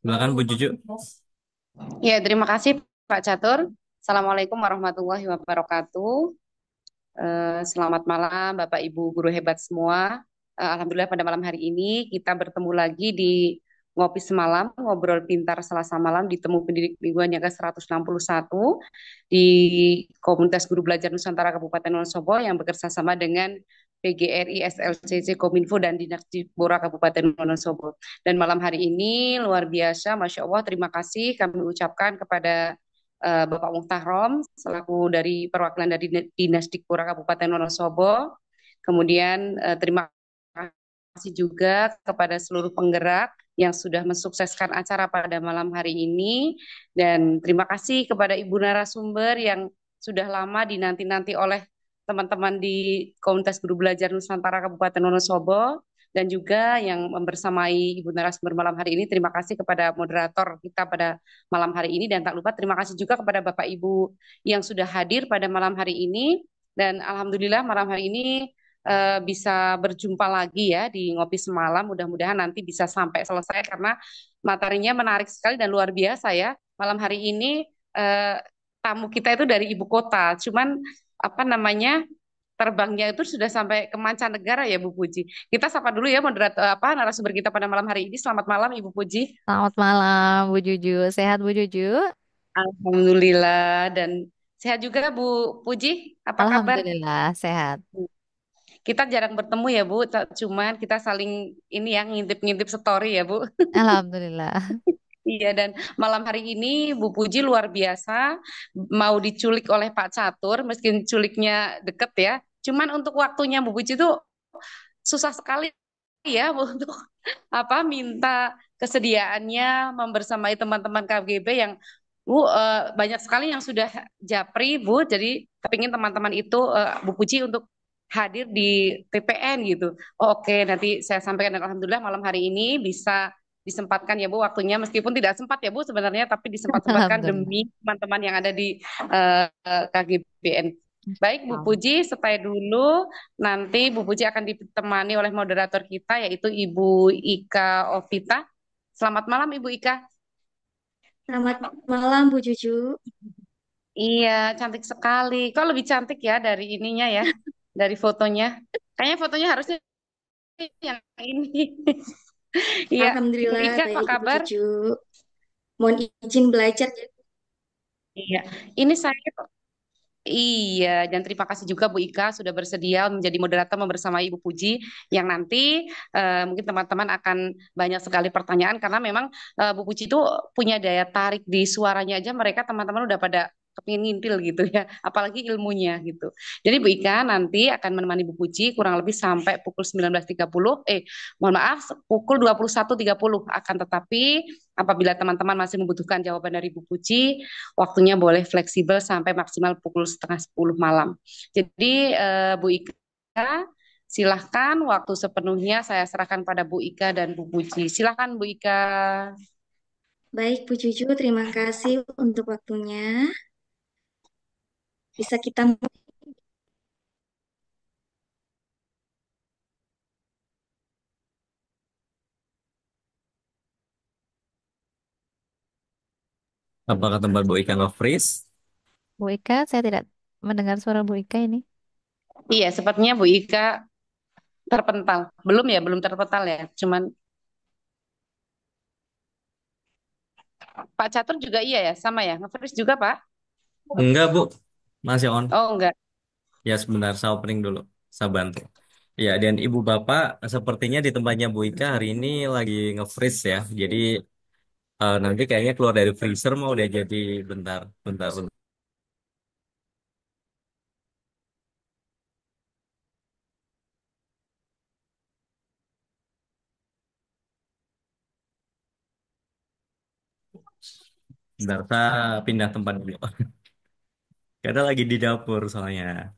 Silakan Bu Juju. Ya, terima kasih Pak Catur. Assalamualaikum warahmatullahi wabarakatuh. Selamat malam Bapak Ibu guru hebat semua. Alhamdulillah pada malam hari ini kita bertemu lagi di Ngopi Semalam, Ngobrol Pintar Selasa Malam di Temu Pendidik Mingguan yang ke-161 di Komunitas Guru Belajar Nusantara Kabupaten Wonosobo yang bekerja sama dengan PGRI, SLCC, Kominfo, dan Dinas Dikbora Kabupaten Wonosobo. Dan malam hari ini luar biasa, Masya Allah, terima kasih kami ucapkan kepada Bapak Muhtarom selaku dari perwakilan dari Dinas Dikbora Kabupaten Wonosobo. Kemudian terima kasih juga kepada seluruh penggerak yang sudah mensukseskan acara pada malam hari ini dan terima kasih kepada Ibu narasumber yang sudah lama dinanti-nanti oleh teman-teman di Komunitas Guru Belajar Nusantara Kabupaten Wonosobo dan juga yang membersamai Ibu narasumber malam hari ini. Terima kasih kepada moderator kita pada malam hari ini dan tak lupa terima kasih juga kepada Bapak Ibu yang sudah hadir pada malam hari ini dan alhamdulillah malam hari ini bisa berjumpa lagi ya di ngopi semalam. Mudah-mudahan nanti bisa sampai selesai karena materinya menarik sekali dan luar biasa ya. Malam hari ini eh, tamu kita itu dari ibu kota, cuman apa namanya terbangnya itu sudah sampai ke mancanegara ya Bu Puji. Kita sapa dulu ya moderator apa narasumber kita pada malam hari ini. Selamat malam Ibu Puji. Selamat malam, Bu Juju. Sehat, Bu Juju? Alhamdulillah dan sehat juga Bu Puji. Apa kabar? Alhamdulillah, sehat. Kita jarang bertemu ya Bu, cuman kita saling ini ya ngintip-ngintip story ya Bu. Alhamdulillah. Iya dan malam hari ini Bu Puji luar biasa mau diculik oleh Pak Catur meski culiknya deket ya. Cuman untuk waktunya Bu Puji itu susah sekali ya Bu untuk apa minta kesediaannya membersamai teman-teman KGB yang Bu banyak sekali yang sudah japri Bu. Jadi kepingin teman-teman itu Bu Puji untuk hadir di TPN gitu. Oh, oke, nanti saya sampaikan dan alhamdulillah malam hari ini bisa disempatkan ya Bu waktunya meskipun tidak sempat ya Bu sebenarnya tapi disempat-sempatkan Alhamdulillah. demi teman-teman yang ada di KGBN. Baik Bu Am. Puji, stay dulu. Nanti Bu Puji akan ditemani oleh moderator kita yaitu Ibu Ika Ovita. Selamat malam Ibu Ika. Selamat malam Bu Juju. Iya, cantik sekali. Kok lebih cantik ya dari ininya ya, dari fotonya. Kayaknya fotonya harusnya yang ini. Iya, Ibu Alhamdulillah Ika apa baik Bu kabar? Juju. Mohon izin belajar ya. Iya, ini saya iya, dan terima kasih juga Bu Ika sudah bersedia menjadi moderator bersama Ibu Puji yang nanti mungkin teman-teman akan banyak sekali pertanyaan karena memang Bu Puji itu punya daya tarik di suaranya aja mereka teman-teman udah pada kepingin ngintil gitu ya, apalagi ilmunya gitu. Jadi Bu Ika nanti akan menemani Bu Puji kurang lebih sampai pukul 19.30, mohon maaf pukul 21.30 akan tetapi apabila teman-teman masih membutuhkan jawaban dari Bu Puji waktunya boleh fleksibel sampai maksimal pukul setengah 10 malam. Jadi Bu Ika, silahkan waktu sepenuhnya saya serahkan pada Bu Ika dan Bu Puji. Silahkan Bu Ika. Baik Bu Juju, terima kasih untuk waktunya. Bisa kita Apakah tempat Bu Ika nge-freeze? Bu Ika, saya tidak mendengar suara Bu Ika ini. Iya, sepertinya Bu Ika terpental. Belum ya, belum terpental ya. Cuman Pak Catur juga iya ya, sama ya. Nge-freeze juga Pak? Enggak, Bu. Masih on. Oh enggak. Ya, sebentar. Saya opening dulu. Saya bantu. Ya, dan Ibu Bapak sepertinya di tempatnya Bu Ika hari ini lagi nge-freeze ya. Jadi nanti kayaknya keluar dari freezer mau udah jadi bentar, bentar, bentar. Bentar, saya pindah tempat dulu. Karena lagi di dapur soalnya.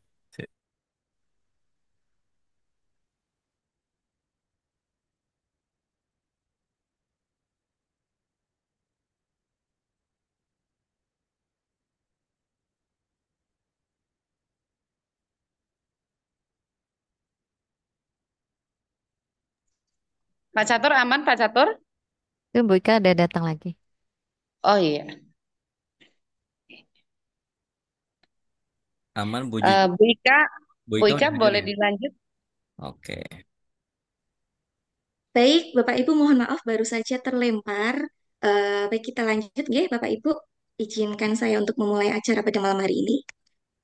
Pak Catur aman Pak Catur? Itu Bu Ika ada datang lagi. Oh iya, Aman Bu Ji. Bu Ika, Bu Bu Ika Ika udah hadir boleh ya? dilanjut. Oke. Baik, Bapak Ibu mohon maaf baru saja terlempar. Baik kita lanjut ya Bapak Ibu. Izinkan saya untuk memulai acara pada malam hari ini.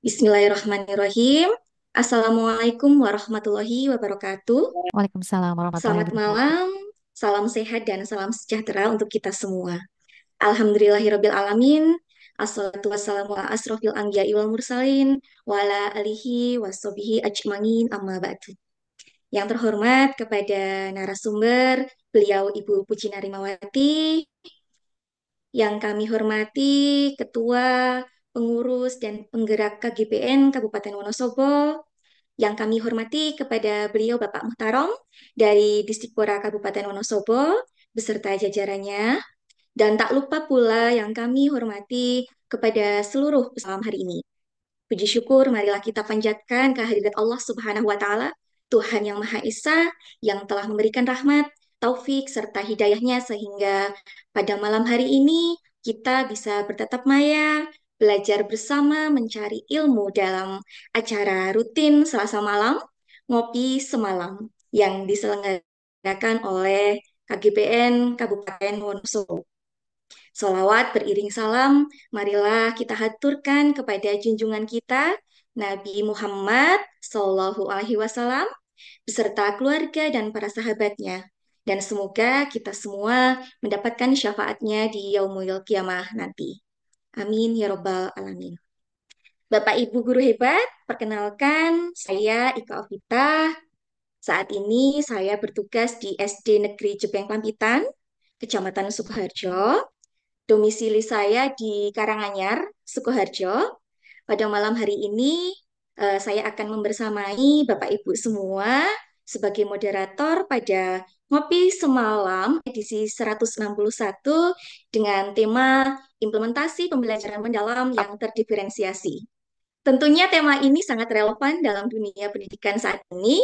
Bismillahirrahmanirrahim. Assalamualaikum warahmatullahi wabarakatuh. Waalaikumsalam warahmatullahi Selamat wabarakatuh. malam, salam sehat dan salam sejahtera untuk kita semua. Alhamdulillahirabbil alamin. Assalatu wassalamu ala asrofil anbiya'i wal mursalin wa ala alihi washabihi ajmain amma ba'du. Yang terhormat kepada narasumber beliau Ibu Puji Narimawati, yang kami hormati Ketua, Pengurus dan Penggerak KGPN Kabupaten Wonosobo, yang kami hormati kepada beliau Bapak Muhtarom dari Disdikpora Kabupaten Wonosobo beserta jajarannya, dan tak lupa pula yang kami hormati kepada seluruh peserta hari ini. Puji syukur, marilah kita panjatkan kehadirat Allah Subhanahu wa Ta'ala, Tuhan yang Maha Esa, yang telah memberikan rahmat, taufik, serta hidayahnya, sehingga pada malam hari ini kita bisa bertatap maya, belajar bersama, mencari ilmu dalam acara rutin Selasa malam, Ngopi Semalam, yang diselenggarakan oleh KGPN Kabupaten Wonosobo. Solawat beriring salam, marilah kita haturkan kepada junjungan kita, Nabi Muhammad Sallallahu Alaihi Wasallam, beserta keluarga dan para sahabatnya. Dan semoga kita semua mendapatkan syafaatnya di Yaumul Kiamah nanti. Amin ya Robbal Alamin. Bapak Ibu guru hebat, perkenalkan saya Ika Ovita. Saat ini saya bertugas di SD Negeri Jepeng Pampitan, Kecamatan Sukoharjo. Domisili saya di Karanganyar, Sukoharjo. Pada malam hari ini, saya akan membersamai Bapak Ibu semua sebagai moderator pada Ngopi Semalam edisi 161 dengan tema implementasi pembelajaran mendalam yang terdiferensiasi. Tentunya tema ini sangat relevan dalam dunia pendidikan saat ini,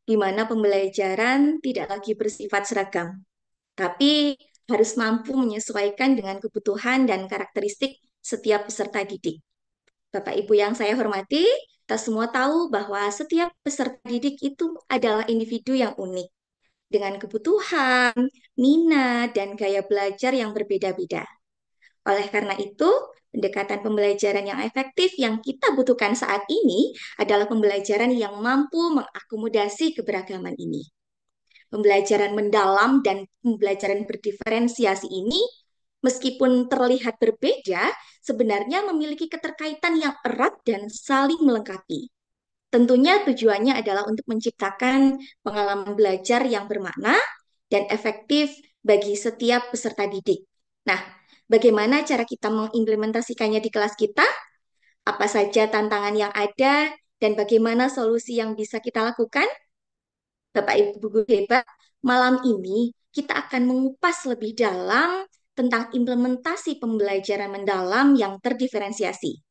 di mana pembelajaran tidak lagi bersifat seragam, tapi harus mampu menyesuaikan dengan kebutuhan dan karakteristik setiap peserta didik. Bapak Ibu yang saya hormati, kita semua tahu bahwa setiap peserta didik itu adalah individu yang unik, dengan kebutuhan, minat, dan gaya belajar yang berbeda-beda. Oleh karena itu, pendekatan pembelajaran yang efektif yang kita butuhkan saat ini adalah pembelajaran yang mampu mengakomodasi keberagaman ini. Pembelajaran mendalam dan pembelajaran berdiferensiasi ini, meskipun terlihat berbeda, sebenarnya memiliki keterkaitan yang erat dan saling melengkapi. Tentunya tujuannya adalah untuk menciptakan pengalaman belajar yang bermakna dan efektif bagi setiap peserta didik. Nah, bagaimana cara kita mengimplementasikannya di kelas kita? Apa saja tantangan yang ada dan bagaimana solusi yang bisa kita lakukan? Bapak Ibu guru hebat, malam ini kita akan mengupas lebih dalam tentang implementasi pembelajaran mendalam yang terdiferensiasi.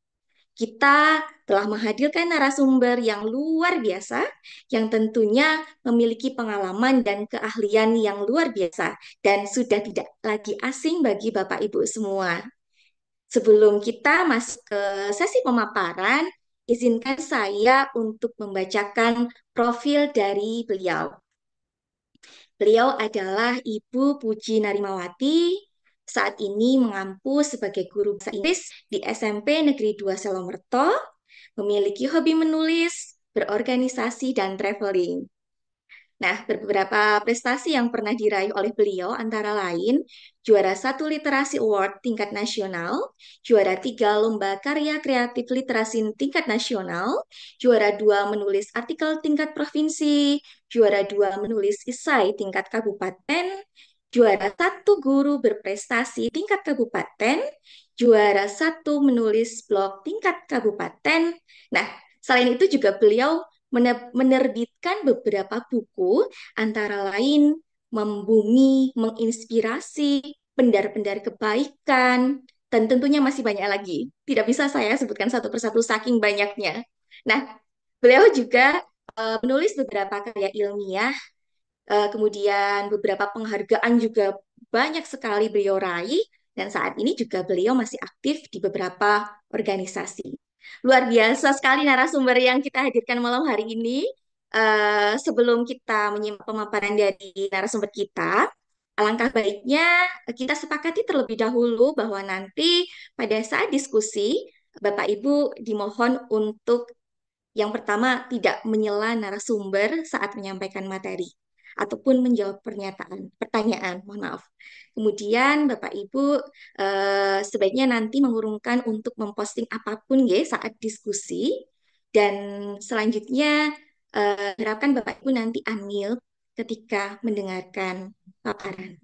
Kita telah menghadirkan narasumber yang luar biasa, yang tentunya memiliki pengalaman dan keahlian yang luar biasa, dan sudah tidak lagi asing bagi Bapak Ibu semua. Sebelum kita masuk ke sesi pemaparan, izinkan saya untuk membacakan profil dari beliau. Beliau adalah Ibu Puji Narimawati, saat ini mengampu sebagai guru bahasa Inggris di SMP Negeri 2 Selomerto, memiliki hobi menulis, berorganisasi, dan traveling. Nah, beberapa prestasi yang pernah diraih oleh beliau antara lain juara 1 Literasi Award tingkat nasional, juara 3 Lomba Karya Kreatif Literasi tingkat nasional, juara 2 menulis artikel tingkat provinsi, juara 2 menulis esai tingkat kabupaten, juara 1 guru berprestasi tingkat kabupaten, juara 1 menulis blog tingkat kabupaten. Nah, selain itu juga beliau menerbitkan beberapa buku, antara lain Membumi, Menginspirasi, Pendar-pendar Kebaikan, dan tentunya masih banyak lagi. Tidak bisa saya sebutkan satu persatu saking banyaknya. Nah, beliau juga menulis beberapa karya ilmiah Kemudian beberapa penghargaan juga banyak sekali beliau raih, dan saat ini juga beliau masih aktif di beberapa organisasi. Luar biasa sekali narasumber yang kita hadirkan malam hari ini. Sebelum kita menyimak pemaparan dari narasumber kita, alangkah baiknya kita sepakati terlebih dahulu bahwa nanti pada saat diskusi, Bapak Ibu dimohon untuk yang pertama, tidak menyela narasumber saat menyampaikan materi ataupun menjawab pertanyaan, mohon maaf. Kemudian Bapak Ibu sebaiknya nanti mengurungkan untuk memposting apapun ya saat diskusi, dan selanjutnya harapkan Bapak Ibu nanti unmute ketika mendengarkan paparan.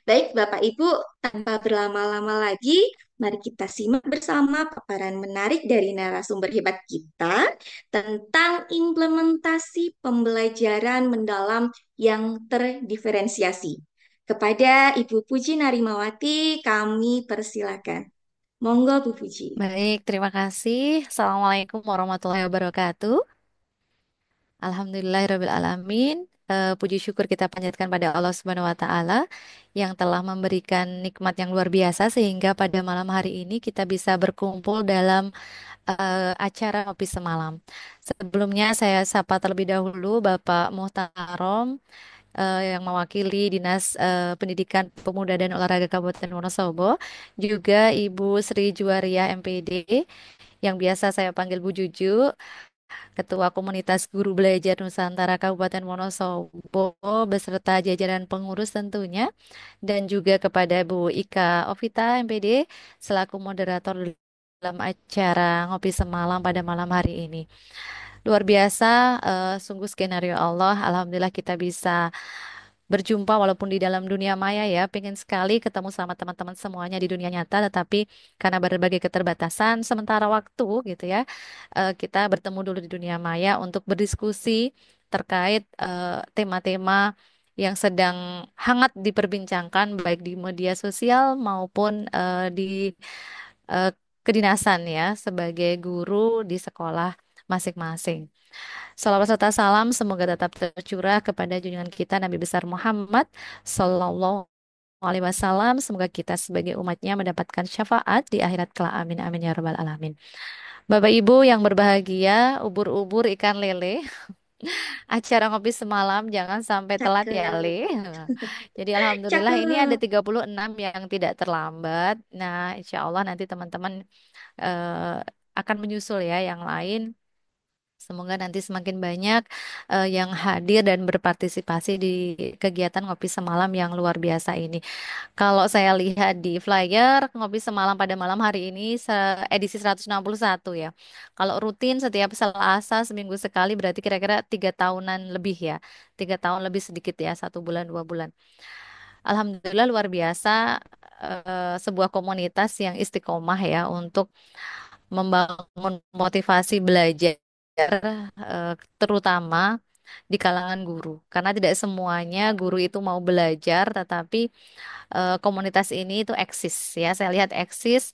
Baik, Bapak Ibu, tanpa berlama-lama lagi, mari kita simak bersama paparan menarik dari narasumber hebat kita tentang implementasi pembelajaran mendalam yang terdiferensiasi. Kepada Ibu Puji Narimawati, kami persilakan. Monggo, Bu Puji. Baik, terima kasih. Assalamualaikum warahmatullahi wabarakatuh. Alhamdulillahirrabbilalamin. Puji syukur kita panjatkan pada Allah Subhanahu wa Ta'ala yang telah memberikan nikmat yang luar biasa sehingga pada malam hari ini kita bisa berkumpul dalam acara ngopi semalam. Sebelumnya saya sapa terlebih dahulu Bapak Muhtarom yang mewakili Dinas Pendidikan Pemuda dan Olahraga Kabupaten Wonosobo, juga Ibu Sri Juwaria MPD yang biasa saya panggil Bu Juju, Ketua Komunitas Guru Belajar Nusantara Kabupaten Wonosobo beserta jajaran pengurus tentunya, dan juga kepada Bu Ika Ovita MPD selaku moderator dalam acara ngopi semalam pada malam hari ini. Luar biasa, sungguh skenario Allah. Alhamdulillah kita bisa berjumpa walaupun di dalam dunia maya ya. Pengen sekali ketemu sama teman-teman semuanya di dunia nyata, tetapi karena berbagai keterbatasan sementara waktu gitu ya, kita bertemu dulu di dunia maya untuk berdiskusi terkait tema-tema yang sedang hangat diperbincangkan baik di media sosial maupun di eh, kedinasan ya sebagai guru di sekolah masing-masing. Salawat serta salam semoga tetap tercurah kepada junjungan kita Nabi besar Muhammad Sallallahu Alaihi Wasallam. Semoga kita sebagai umatnya mendapatkan syafaat di akhirat kelak. Amin amin ya rabbal alamin. Bapak Ibu yang berbahagia, ubur-ubur ikan lele, acara ngopi semalam jangan sampai telat ya Le. Cakep, Jadi alhamdulillah ini ada cakep. 36 yang tidak terlambat. Nah, insya Allah nanti teman-teman eh, akan menyusul ya yang lain. Semoga nanti semakin banyak yang hadir dan berpartisipasi di kegiatan ngopi semalam yang luar biasa ini. Kalau saya lihat di flyer, ngopi semalam pada malam hari ini edisi 161 ya. Kalau rutin setiap Selasa seminggu sekali berarti kira-kira 3 tahunan lebih ya. 3 tahun lebih sedikit ya, 1 bulan 2 bulan. Alhamdulillah luar biasa, sebuah komunitas yang istiqomah ya untuk membangun motivasi belajar, terutama di kalangan guru. Karena tidak semuanya guru itu mau belajar, tetapi komunitas ini itu eksis ya. Saya lihat eksis,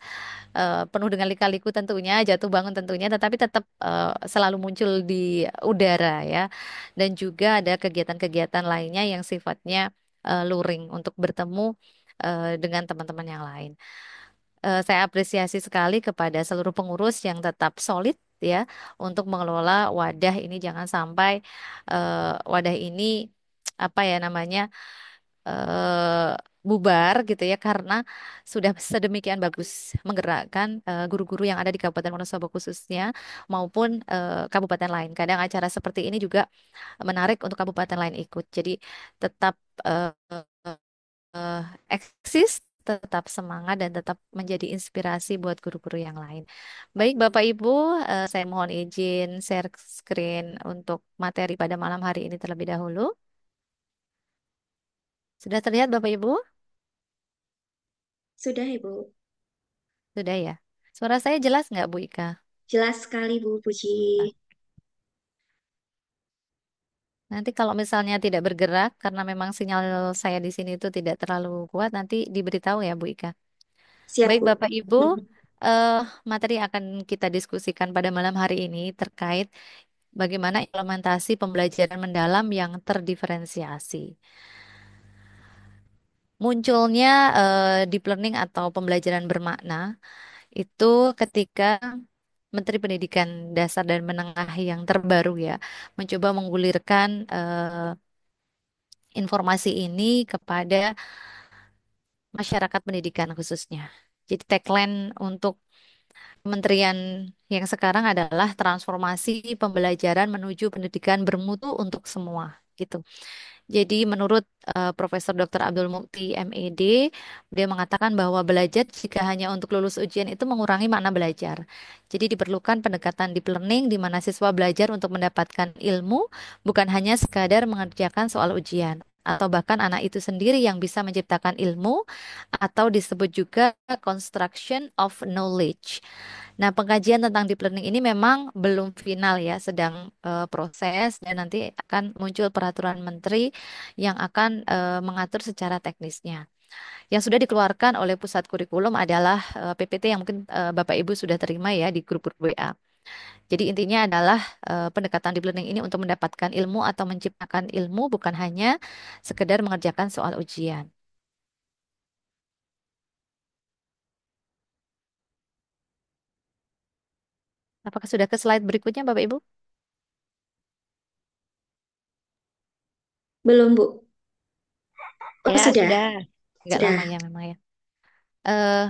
penuh dengan lika-liku tentunya, jatuh bangun tentunya, tetapi tetap selalu muncul di udara ya. Dan juga ada kegiatan-kegiatan lainnya yang sifatnya luring untuk bertemu dengan teman-teman yang lain. Saya apresiasi sekali kepada seluruh pengurus yang tetap solid ya untuk mengelola wadah ini, jangan sampai wadah ini apa ya namanya eh, bubar gitu ya karena sudah sedemikian bagus menggerakkan guru-guru yang ada di Kabupaten Wonosobo khususnya maupun kabupaten lain. Kadang acara seperti ini juga menarik untuk kabupaten lain ikut. Jadi tetap eh, eksis, tetap semangat dan tetap menjadi inspirasi buat guru-guru yang lain. Baik Bapak Ibu, saya mohon izin share screen untuk materi pada malam hari ini terlebih dahulu. Sudah terlihat Bapak Ibu? Sudah, Ibu. Sudah ya. Suara saya jelas nggak Bu Ika? Jelas sekali, Bu Puji. Nanti kalau misalnya tidak bergerak karena memang sinyal saya di sini itu tidak terlalu kuat, nanti diberitahu ya Bu Ika. Siap, Baik Bu. Bapak Ibu, eh materi yang akan kita diskusikan pada malam hari ini terkait bagaimana implementasi pembelajaran mendalam yang terdiferensiasi. Munculnya deep learning atau pembelajaran bermakna itu ketika Menteri Pendidikan Dasar dan Menengah yang terbaru ya mencoba menggulirkan informasi ini kepada masyarakat pendidikan khususnya. Jadi tagline untuk kementerian yang sekarang adalah transformasi pembelajaran menuju pendidikan bermutu untuk semua gitu. Jadi menurut Profesor Dr. Abdul Mukti MED, dia mengatakan bahwa belajar jika hanya untuk lulus ujian itu mengurangi makna belajar. Jadi diperlukan pendekatan deep learning di mana siswa belajar untuk mendapatkan ilmu, bukan hanya sekadar mengerjakan soal ujian. Atau bahkan anak itu sendiri yang bisa menciptakan ilmu, atau disebut juga construction of knowledge. Nah, pengkajian tentang deep learning ini memang belum final ya, sedang proses dan nanti akan muncul peraturan menteri yang akan mengatur secara teknisnya. Yang sudah dikeluarkan oleh Pusat Kurikulum adalah PPT yang mungkin Bapak Ibu sudah terima ya di grup-grup WA. Jadi intinya adalah pendekatan deep learning ini untuk mendapatkan ilmu atau menciptakan ilmu bukan hanya sekedar mengerjakan soal ujian. Apakah sudah ke slide berikutnya Bapak Ibu? Belum, Bu. Oh, Ya, sudah. sudah. Agak lama Sudah. ya memang ya. Eh,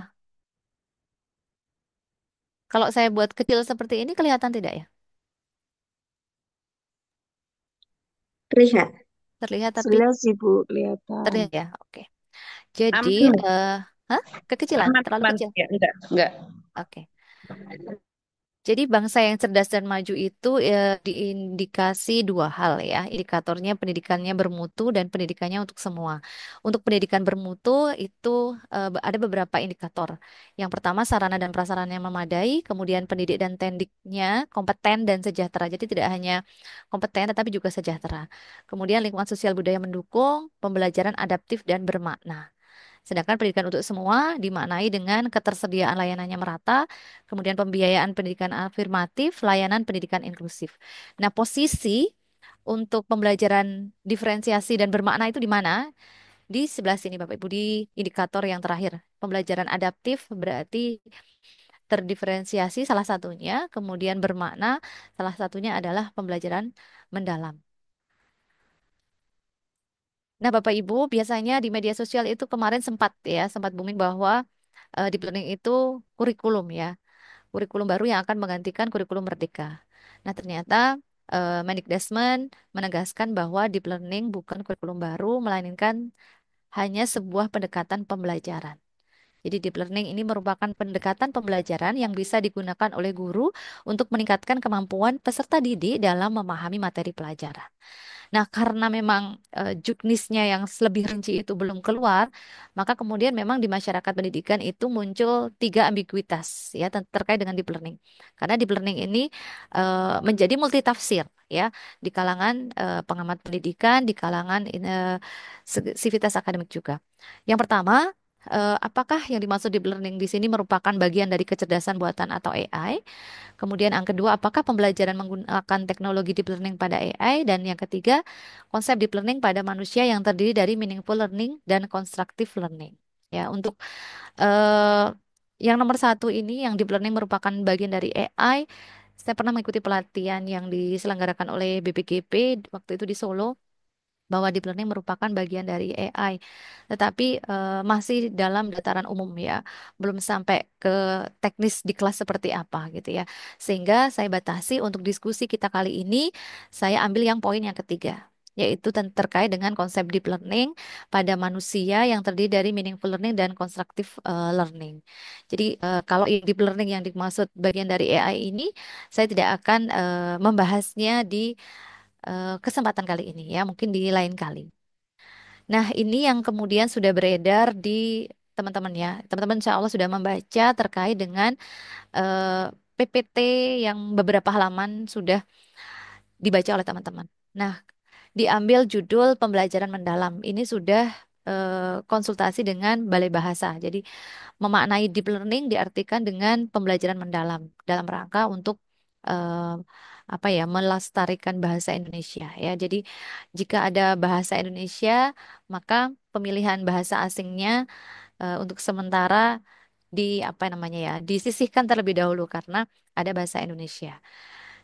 Kalau saya buat kecil seperti ini kelihatan tidak ya? Terlihat. Terlihat tapi Jelas sih Bu, kelihatan. terlihat ya. Oke. Jadi, Aman, hah? Kekecilan, aman, terlalu aman. kecil. Ya, enggak. Oke. Jadi bangsa yang cerdas dan maju itu diindikasi dua hal ya. Indikatornya pendidikannya bermutu dan pendidikannya untuk semua. Untuk pendidikan bermutu itu ada beberapa indikator. Yang pertama sarana dan prasarana yang memadai, kemudian pendidik dan tendiknya kompeten dan sejahtera. Jadi tidak hanya kompeten tetapi juga sejahtera. Kemudian lingkungan sosial budaya mendukung, pembelajaran adaptif dan bermakna. Sedangkan pendidikan untuk semua dimaknai dengan ketersediaan layanannya merata, kemudian pembiayaan pendidikan afirmatif, layanan pendidikan inklusif. Nah, posisi untuk pembelajaran diferensiasi dan bermakna itu di mana? Di sebelah sini, Bapak Ibu, di indikator yang terakhir. Pembelajaran adaptif berarti terdiferensiasi salah satunya, kemudian bermakna salah satunya adalah pembelajaran mendalam. Nah, Bapak Ibu, biasanya di media sosial itu kemarin sempat booming bahwa deep learning itu kurikulum ya, kurikulum baru yang akan menggantikan kurikulum Merdeka. Nah, ternyata Mendikbudristek menegaskan bahwa deep learning bukan kurikulum baru, melainkan hanya sebuah pendekatan pembelajaran. Jadi deep learning ini merupakan pendekatan pembelajaran yang bisa digunakan oleh guru untuk meningkatkan kemampuan peserta didik dalam memahami materi pelajaran. Nah, karena memang juknisnya yang lebih rinci itu belum keluar, maka kemudian memang di masyarakat pendidikan itu muncul tiga ambiguitas ya terkait dengan deep learning. Karena deep learning ini menjadi multitafsir ya di kalangan pengamat pendidikan, di kalangan sivitas akademik juga. Yang pertama, apakah yang dimaksud deep learning di sini merupakan bagian dari kecerdasan buatan atau AI? Kemudian yang kedua, apakah pembelajaran menggunakan teknologi deep learning pada AI? Dan yang ketiga, konsep deep learning pada manusia yang terdiri dari meaningful learning dan constructive learning. Ya, untuk eh, yang nomor satu ini, yang deep learning merupakan bagian dari AI. Saya pernah mengikuti pelatihan yang diselenggarakan oleh BPGP waktu itu di Solo bahwa deep learning merupakan bagian dari AI, tetapi masih dalam dataran umum ya, belum sampai ke teknis di kelas seperti apa gitu ya. Sehingga saya batasi untuk diskusi kita kali ini, saya ambil yang poin yang ketiga, yaitu terkait dengan konsep deep learning pada manusia yang terdiri dari meaningful learning dan constructive learning. Jadi kalau deep learning yang dimaksud bagian dari AI ini, saya tidak akan membahasnya di kesempatan kali ini ya, mungkin di lain kali. Nah, ini yang kemudian sudah beredar di teman-teman ya. Teman-teman insya Allah sudah membaca terkait dengan PPT yang beberapa halaman sudah dibaca oleh teman-teman. Nah, diambil judul pembelajaran mendalam. Ini sudah konsultasi dengan Balai Bahasa. Jadi, memaknai deep learning diartikan dengan pembelajaran mendalam dalam rangka untuk eh, apa ya, melestarikan bahasa Indonesia ya. Jadi jika ada bahasa Indonesia, maka pemilihan bahasa asingnya untuk sementara di apa namanya ya, disisihkan terlebih dahulu karena ada bahasa Indonesia.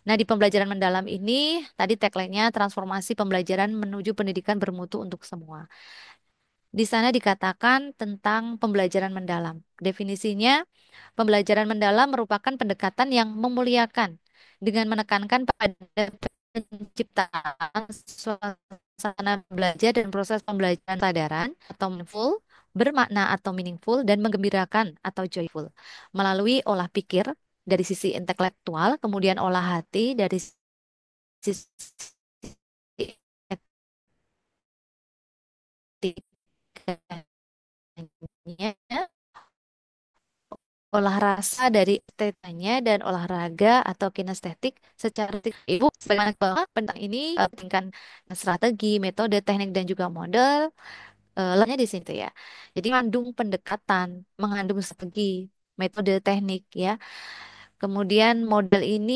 Nah, di pembelajaran mendalam ini tadi tagline-nya transformasi pembelajaran menuju pendidikan bermutu untuk semua. Di sana dikatakan tentang pembelajaran mendalam. Definisinya, pembelajaran mendalam merupakan pendekatan yang memuliakan dengan menekankan pada penciptaan suasana belajar dan proses pembelajaran sadaran atau mindful, bermakna atau meaningful, dan menggembirakan atau joyful melalui olah pikir dari sisi intelektual, kemudian olah hati dari sisi etikanya, olah rasa dari estetikanya dan olahraga atau kinestetik secara ibu bagaimana banget tentang ini pentingkan strategi, metode, teknik dan juga model letaknya di situ ya. Jadi mengandung pendekatan, mengandung strategi, metode, teknik ya. Kemudian model ini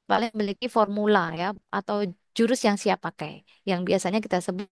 paling memiliki formula ya atau jurus yang siap pakai yang biasanya kita sebut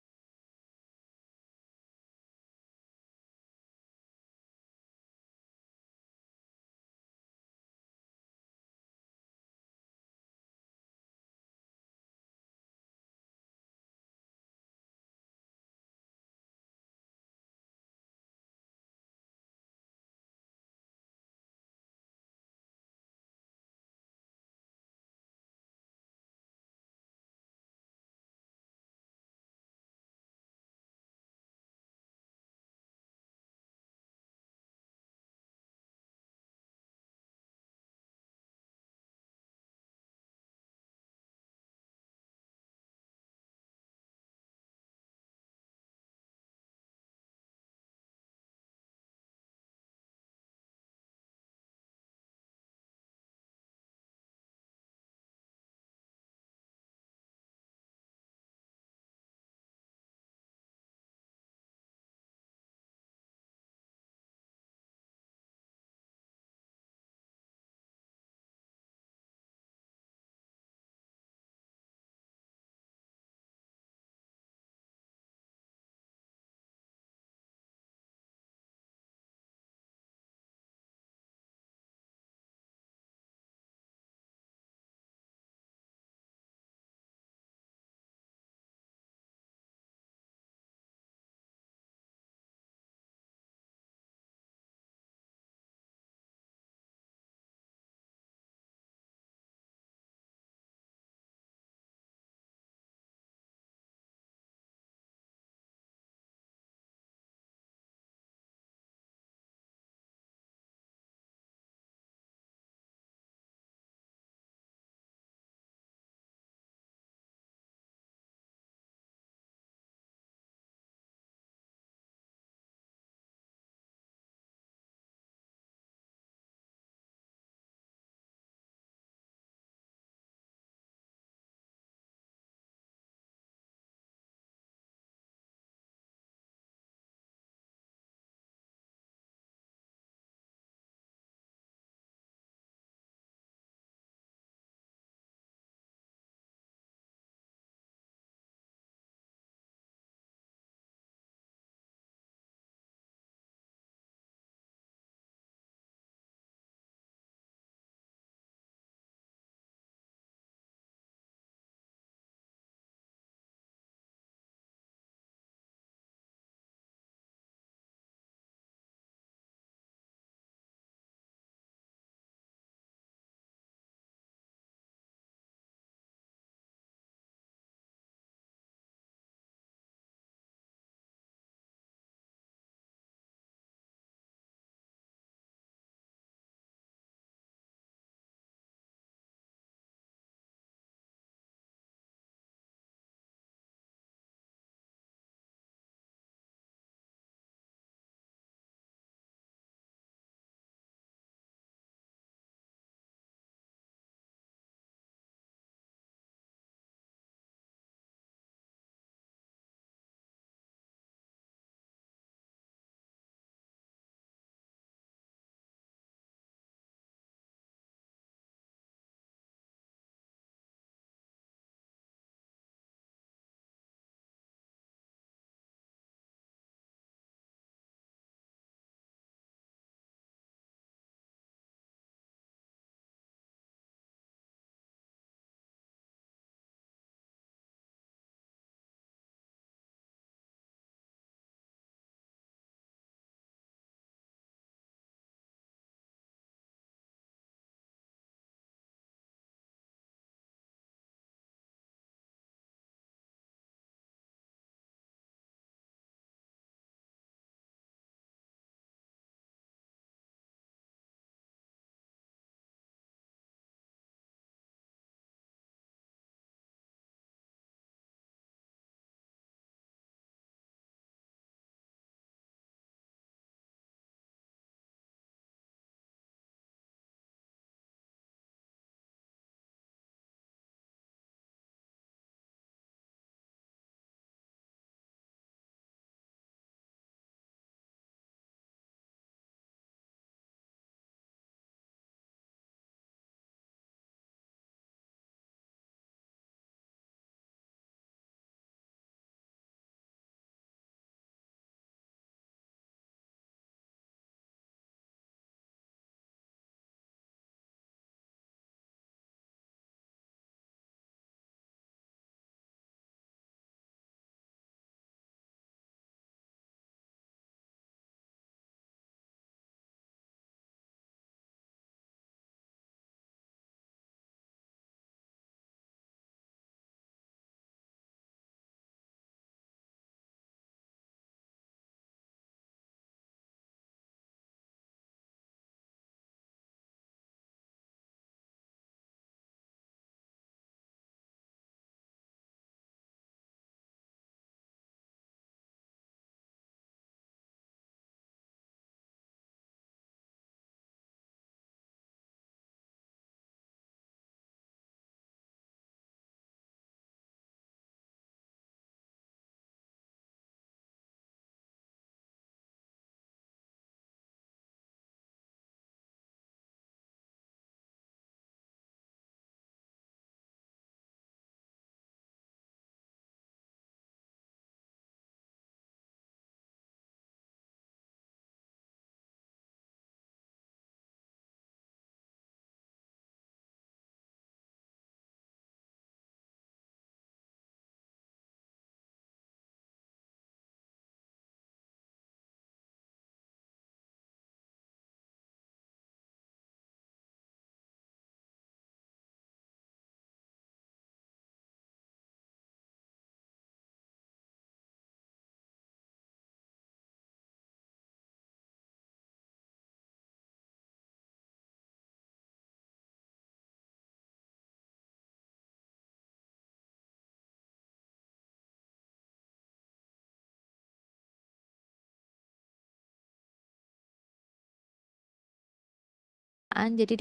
perpustakaan. Jadi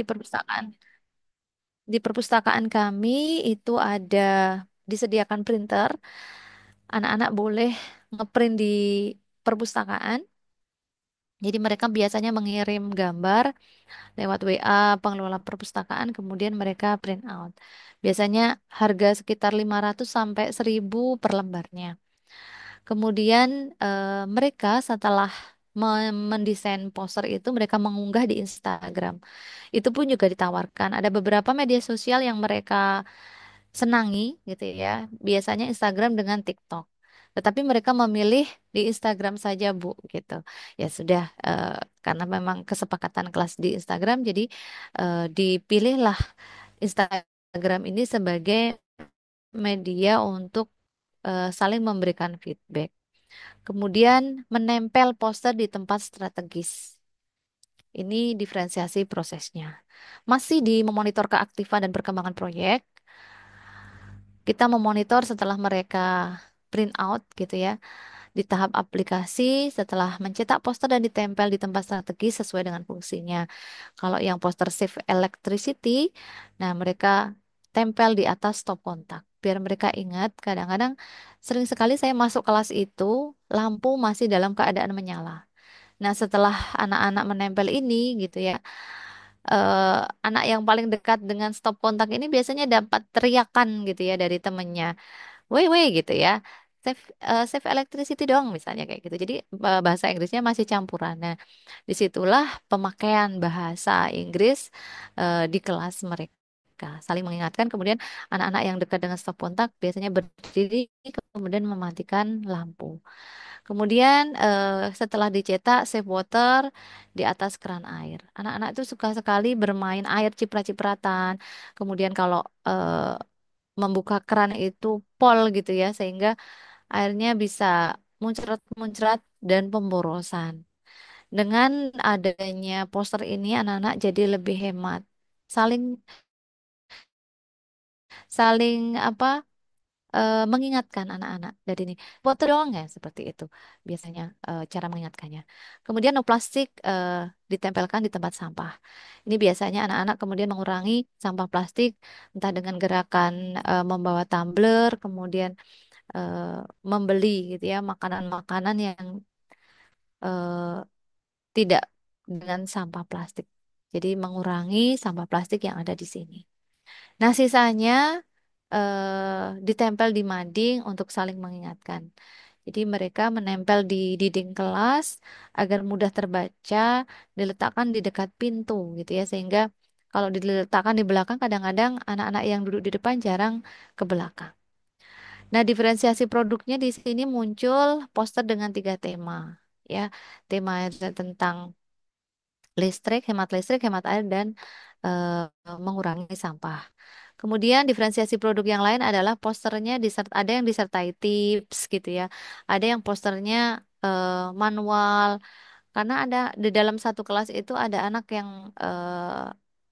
di perpustakaan kami itu ada disediakan printer. Anak-anak boleh ngeprint di perpustakaan. Jadi mereka biasanya mengirim gambar lewat WA pengelola perpustakaan, kemudian mereka print out. Biasanya harga sekitar 500 sampai 1.000 per lembarnya. Kemudian mereka setelah mendesain poster itu mereka mengunggah di Instagram. Itu pun juga ditawarkan. Ada beberapa media sosial yang mereka senangi gitu ya. Biasanya Instagram dengan TikTok. Tetapi mereka memilih di Instagram saja, Bu, gitu. Ya sudah, karena memang kesepakatan kelas di Instagram, jadi dipilihlah Instagram ini sebagai media untuk saling memberikan feedback. Kemudian menempel poster di tempat strategis. Ini diferensiasi prosesnya. Masih di memonitor keaktifan dan perkembangan proyek. Kita memonitor setelah mereka print out gitu ya. Di tahap aplikasi, setelah mencetak poster dan ditempel di tempat strategis sesuai dengan fungsinya. Kalau yang poster save electricity, nah mereka tempel di atas stop kontak. Biar mereka ingat, kadang-kadang sering sekali saya masuk kelas itu, lampu masih dalam keadaan menyala. Nah, setelah anak-anak menempel ini gitu ya, anak yang paling dekat dengan stop kontak ini biasanya dapat teriakan gitu ya dari temennya. Woi, woi gitu ya. Save electricity dong misalnya kayak gitu. Jadi bahasa Inggrisnya masih campuran. Nah, disitulah pemakaian bahasa Inggris di kelas mereka. Saling mengingatkan. Kemudian anak-anak yang dekat dengan stop kontak biasanya berdiri kemudian mematikan lampu. Kemudian setelah dicetak save water di atas keran air. Anak-anak itu suka sekali bermain air ciprat-cipratan. Kemudian kalau membuka keran itu pol gitu ya sehingga airnya bisa muncrat-muncrat dan pemborosan. Dengan adanya poster ini anak-anak jadi lebih hemat. Saling saling apa mengingatkan anak-anak dari ini. Foto doang ya seperti itu biasanya cara mengingatkannya. Kemudian no plastik ditempelkan di tempat sampah. Ini biasanya anak-anak kemudian mengurangi sampah plastik entah dengan gerakan membawa tumbler, kemudian eh, membeli gitu ya makanan-makanan yang eh, tidak dengan sampah plastik. Jadi mengurangi sampah plastik yang ada di sini. Nah, sisanya ditempel di mading untuk saling mengingatkan. Jadi mereka menempel di dinding kelas agar mudah terbaca, diletakkan di dekat pintu gitu ya, sehingga kalau diletakkan di belakang kadang-kadang anak-anak yang duduk di depan jarang ke belakang. Nah, diferensiasi produknya di sini muncul poster dengan 3 tema, ya, tema tentang listrik, hemat air, dan mengurangi sampah. Kemudian diferensiasi produk yang lain adalah posternya ada yang disertai tips gitu ya, ada yang posternya manual. Karena ada di dalam satu kelas itu ada anak yang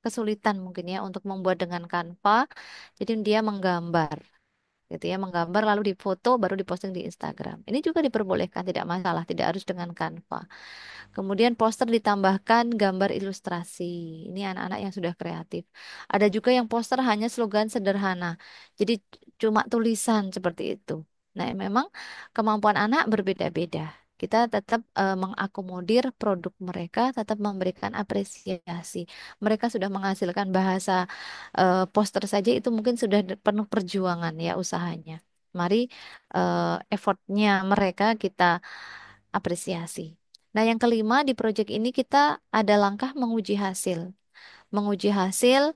kesulitan mungkin ya untuk membuat dengan Canva, jadi dia menggambar gitu ya, menggambar lalu difoto baru diposting di Instagram. Ini juga diperbolehkan, tidak masalah, tidak harus dengan Canva. Kemudian poster ditambahkan gambar ilustrasi. Ini anak-anak yang sudah kreatif. Ada juga yang poster hanya slogan sederhana. Jadi cuma tulisan seperti itu. Nah, memang kemampuan anak berbeda-beda. Kita tetap mengakomodir produk mereka, tetap memberikan apresiasi. Mereka sudah menghasilkan bahasa poster saja itu mungkin sudah penuh perjuangan ya usahanya. Mari effortnya mereka kita apresiasi. Nah, yang kelima di proyek ini kita ada langkah menguji hasil. Menguji hasil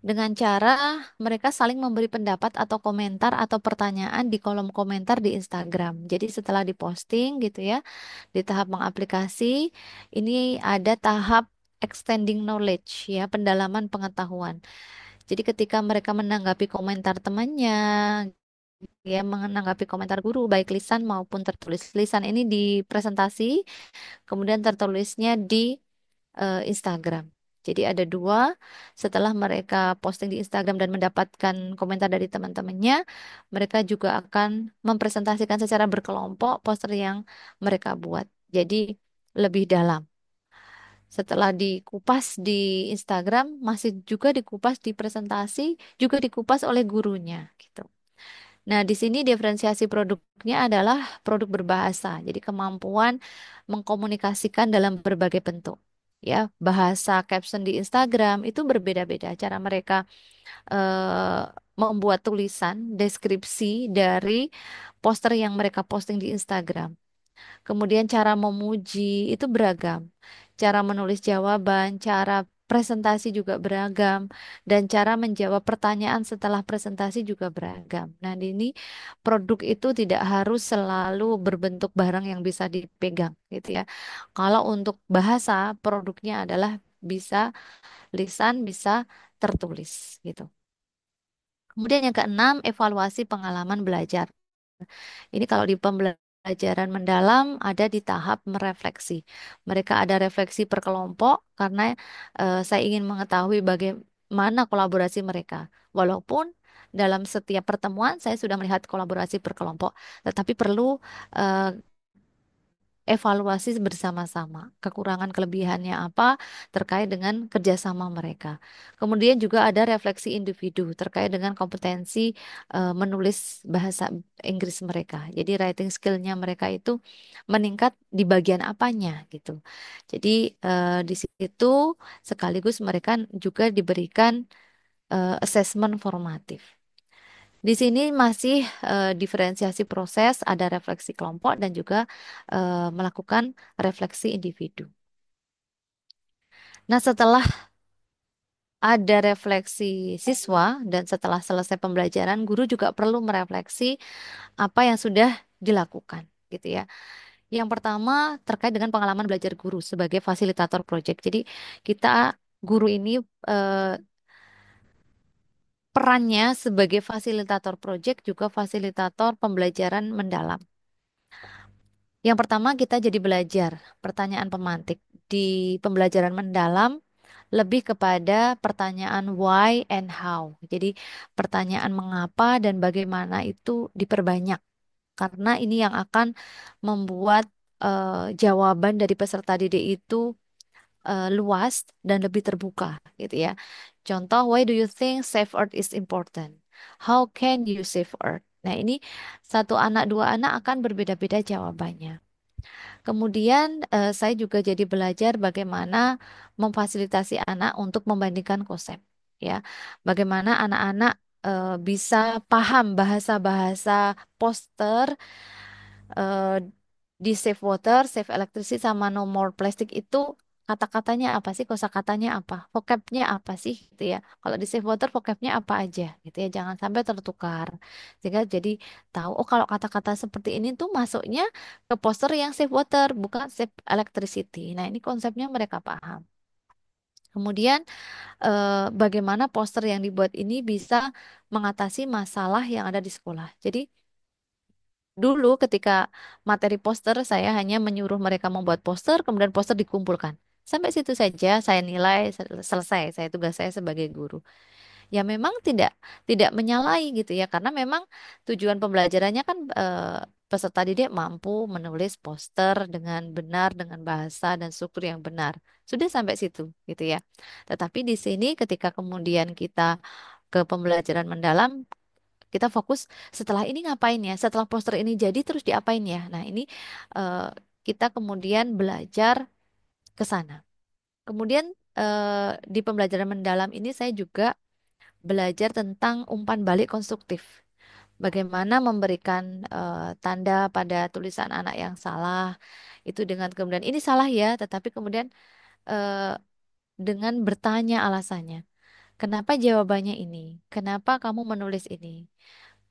dengan cara mereka saling memberi pendapat atau komentar atau pertanyaan di kolom komentar di Instagram. Jadi setelah diposting gitu ya, di tahap mengaplikasi, ini ada tahap extending knowledge ya, pendalaman pengetahuan. Jadi ketika mereka menanggapi komentar temannya, ya menanggapi komentar guru baik lisan maupun tertulis. Lisan ini di presentasi, kemudian tertulisnya di Instagram. Jadi ada dua, setelah mereka posting di Instagram dan mendapatkan komentar dari teman-temannya, mereka juga akan mempresentasikan secara berkelompok poster yang mereka buat. Jadi lebih dalam. Setelah dikupas di Instagram, masih juga dikupas di presentasi, juga dikupas oleh gurunya gitu. Nah, di sini diferensiasi produknya adalah produk berbahasa. Jadi kemampuan mengkomunikasikan dalam berbagai bentuk. Ya, bahasa caption di Instagram itu berbeda-beda. Cara mereka membuat tulisan, deskripsi dari poster yang mereka posting di Instagram. Kemudian cara memuji itu beragam. Cara menulis jawaban, cara presentasi juga beragam, dan cara menjawab pertanyaan setelah presentasi juga beragam. Nah, ini produk itu tidak harus selalu berbentuk barang yang bisa dipegang, gitu ya. Kalau untuk bahasa, produknya adalah bisa lisan, bisa tertulis, gitu. Kemudian yang keenam, evaluasi pengalaman belajar. Ini kalau di pembelajaran mendalam ada di tahap merefleksi. Mereka ada refleksi per kelompok karena saya ingin mengetahui bagaimana kolaborasi mereka. Walaupun dalam setiap pertemuan saya sudah melihat kolaborasi per kelompok, tetapi perlu eh, evaluasi bersama-sama, kekurangan kelebihannya apa terkait dengan kerjasama mereka. Kemudian juga ada refleksi individu terkait dengan kompetensi menulis bahasa Inggris mereka. Jadi writing skill-nya mereka itu meningkat di bagian apanya gitu. Jadi di situ sekaligus mereka juga diberikan assessment formatif. Di sini masih diferensiasi proses, ada refleksi kelompok dan juga melakukan refleksi individu. Nah, setelah ada refleksi siswa dan setelah selesai pembelajaran, guru juga perlu merefleksi apa yang sudah dilakukan, gitu ya. Yang pertama terkait dengan pengalaman belajar guru sebagai fasilitator proyek. Jadi kita guru ini eh, perannya sebagai fasilitator proyek juga fasilitator pembelajaran mendalam. Yang pertama kita jadi belajar pertanyaan pemantik. Di pembelajaran mendalam lebih kepada pertanyaan why and how. Jadi pertanyaan mengapa dan bagaimana itu diperbanyak. Karena ini yang akan membuat jawaban dari peserta didik itu luas dan lebih terbuka gitu ya. Contoh, why do you think save Earth is important? How can you save Earth? Nah, ini satu anak, dua anak akan berbeda-beda jawabannya. Kemudian saya juga jadi belajar bagaimana memfasilitasi anak untuk membandingkan konsep, ya. Bagaimana anak-anak bisa paham bahasa-bahasa poster eh, di Save Water, Save Electricity sama No More Plastic itu kata-katanya apa sih, kosakatanya apa, vocabnya apa sih, gitu ya. Kalau di Save Water vocabnya apa aja, gitu ya. Jangan sampai tertukar. Sehingga jadi tahu, oh kalau kata-kata seperti ini tuh masuknya ke poster yang Save Water, bukan Save Electricity. Nah, ini konsepnya mereka paham. Kemudian bagaimana poster yang dibuat ini bisa mengatasi masalah yang ada di sekolah. Jadi dulu ketika materi poster saya hanya menyuruh mereka membuat poster, kemudian poster dikumpulkan. Sampai situ saja saya nilai selesai. Saya tugas saya sebagai guru. Ya memang tidak menyalahi gitu ya karena memang tujuan pembelajarannya kan peserta didik mampu menulis poster dengan benar dengan bahasa dan struktur yang benar. Sudah sampai situ gitu ya. Tetapi di sini ketika kemudian kita ke pembelajaran mendalam kita fokus setelah ini ngapain ya? Setelah poster ini jadi terus diapain ya? Nah, ini eh, kita kemudian belajar ke sana. Kemudian di pembelajaran mendalam ini saya juga belajar tentang umpan balik konstruktif. Bagaimana memberikan tanda pada tulisan anak yang salah itu dengan kemudian ini salah ya, tetapi kemudian eh, dengan bertanya alasannya. Kenapa jawabannya ini? Kenapa kamu menulis ini?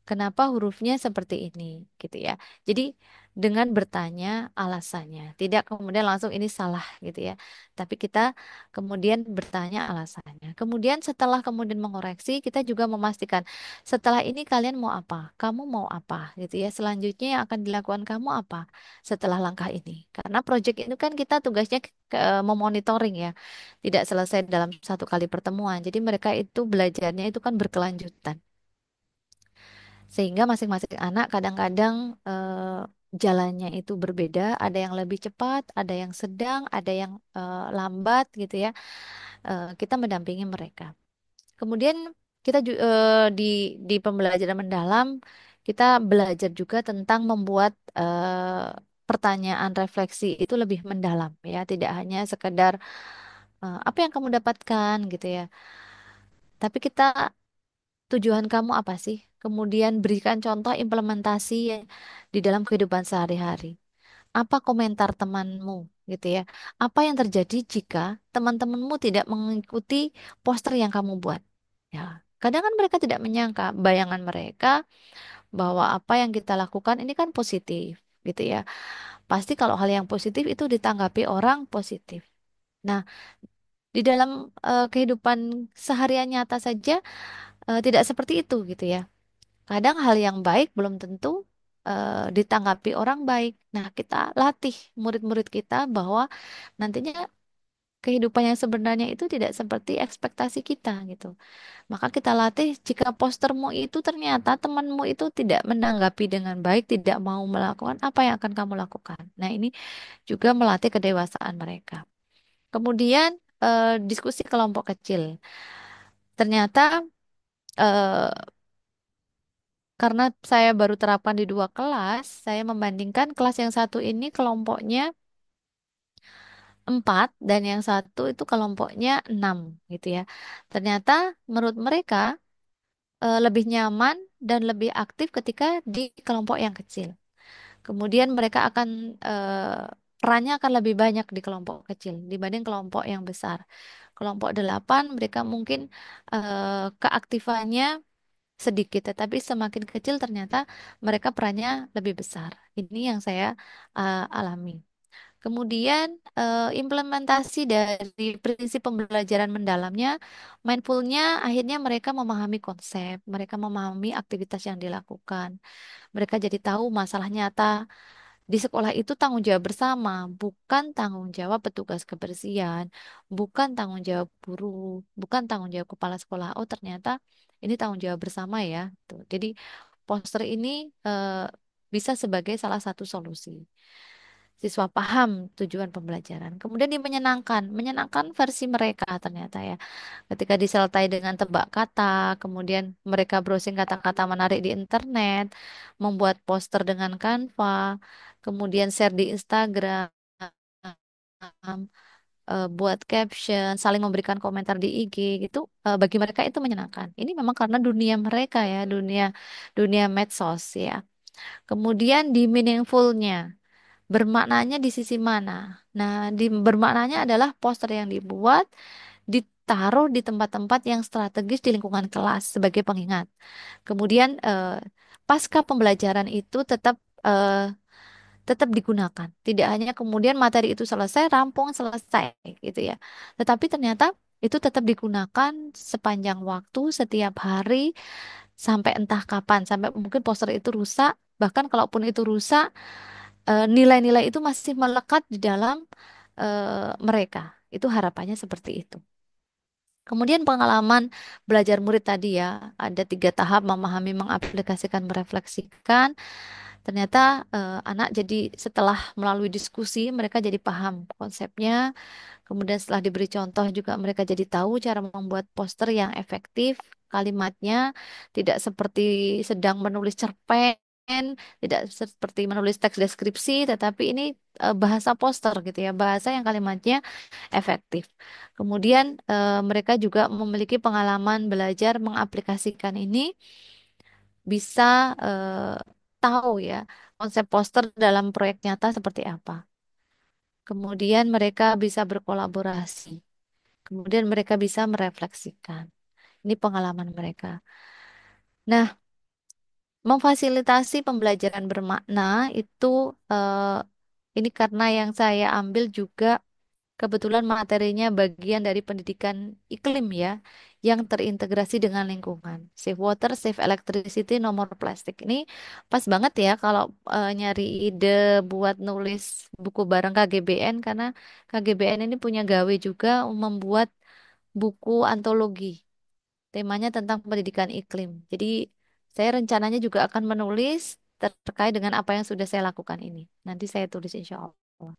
Kenapa hurufnya seperti ini, gitu ya. Jadi dengan bertanya alasannya, tidak kemudian langsung ini salah, gitu ya. Tapi kita kemudian bertanya alasannya. Kemudian setelah kemudian mengoreksi, kita juga memastikan setelah ini kalian mau apa, kamu mau apa, gitu ya. Selanjutnya yang akan dilakukan kamu apa setelah langkah ini. Karena proyek itu kan kita tugasnya memonitoring ya, tidak selesai dalam satu kali pertemuan. Jadi mereka itu belajarnya itu kan berkelanjutan. Sehingga masing-masing anak kadang-kadang jalannya itu berbeda, ada yang lebih cepat, ada yang sedang, ada yang lambat gitu ya. Kita mendampingi mereka. Kemudian kita di pembelajaran mendalam kita belajar juga tentang membuat pertanyaan refleksi itu lebih mendalam ya, tidak hanya sekedar apa yang kamu dapatkan gitu ya. Tapi tujuan kamu apa sih? Kemudian berikan contoh implementasi di dalam kehidupan sehari-hari. Apa komentar temanmu gitu ya? Apa yang terjadi jika teman-temanmu tidak mengikuti poster yang kamu buat? Ya, kadang kan mereka tidak menyangka bayangan mereka bahwa apa yang kita lakukan ini kan positif gitu ya. Pasti kalau hal yang positif itu ditanggapi orang positif. Nah, di dalam kehidupan seharian nyata saja tidak seperti itu gitu ya. Kadang hal yang baik belum tentu ditanggapi orang baik. Nah, kita latih murid-murid kita bahwa nantinya kehidupan yang sebenarnya itu tidak seperti ekspektasi kita gitu. Maka kita latih jika postermu itu ternyata temanmu itu tidak menanggapi dengan baik, tidak mau melakukan apa yang akan kamu lakukan. Nah, ini juga melatih kedewasaan mereka. Kemudian diskusi kelompok kecil. Ternyata eh, karena saya baru terapkan di 2 kelas, saya membandingkan kelas yang satu ini kelompoknya 4 dan yang satu itu kelompoknya 6 gitu ya. Ternyata menurut mereka lebih nyaman dan lebih aktif ketika di kelompok yang kecil. Kemudian mereka akan perannya akan lebih banyak di kelompok kecil dibanding kelompok yang besar. Kelompok 8 mereka mungkin keaktifannya sedikit, tetapi semakin kecil ternyata mereka perannya lebih besar. Ini yang saya alami. Kemudian implementasi dari prinsip pembelajaran mendalamnya, mindfulnya akhirnya mereka memahami konsep, mereka memahami aktivitas yang dilakukan. Mereka jadi tahu masalah nyata di sekolah itu tanggung jawab bersama, bukan tanggung jawab petugas kebersihan, bukan tanggung jawab guru, bukan tanggung jawab kepala sekolah. Oh, ternyata ini tanggung jawab bersama ya. Tuh. Jadi poster ini bisa sebagai salah satu solusi. Siswa paham tujuan pembelajaran. Kemudian menyenangkan versi mereka ternyata ya. Ketika disertai dengan tebak kata, kemudian mereka browsing kata-kata menarik di internet, membuat poster dengan Canva, kemudian share di Instagram, buat caption, saling memberikan komentar di IG gitu, bagi mereka itu menyenangkan. Ini memang karena dunia mereka ya, dunia dunia medsos ya. Kemudian di meaningfulnya, bermaknanya di sisi mana? Nah, bermaknanya adalah poster yang dibuat ditaruh di tempat-tempat yang strategis di lingkungan kelas sebagai pengingat. Kemudian pasca pembelajaran itu tetap digunakan. Tidak hanya kemudian materi itu selesai, rampung, selesai gitu ya. Tetapi ternyata itu tetap digunakan sepanjang waktu, setiap hari, sampai entah kapan, sampai mungkin poster itu rusak. Bahkan kalaupun itu rusak, nilai-nilai itu masih melekat di dalam mereka. Itu harapannya seperti itu. Kemudian pengalaman belajar murid tadi ya, ada 3 tahap: memahami, mengaplikasikan, merefleksikan. Ternyata anak jadi setelah melalui diskusi mereka jadi paham konsepnya. Kemudian setelah diberi contoh juga mereka jadi tahu cara membuat poster yang efektif, kalimatnya tidak seperti sedang menulis cerpen, tidak seperti menulis teks deskripsi, tetapi ini bahasa poster gitu ya, bahasa yang kalimatnya efektif. Kemudian mereka juga memiliki pengalaman belajar mengaplikasikan ini, bisa tahu ya konsep poster dalam proyek nyata seperti apa. Kemudian mereka bisa berkolaborasi. Kemudian mereka bisa merefleksikan. Ini pengalaman mereka. Nah, memfasilitasi pembelajaran bermakna itu ini karena yang saya ambil juga kebetulan materinya bagian dari pendidikan iklim ya, yang terintegrasi dengan lingkungan. Save water, save electricity, no more plastic. Ini pas banget ya kalau nyari ide buat nulis buku bareng KGBN, karena KGBN ini punya gawe juga membuat buku antologi. Temanya tentang pendidikan iklim. Jadi saya rencananya juga akan menulis terkait dengan apa yang sudah saya lakukan ini. Nanti saya tulis insya Allah.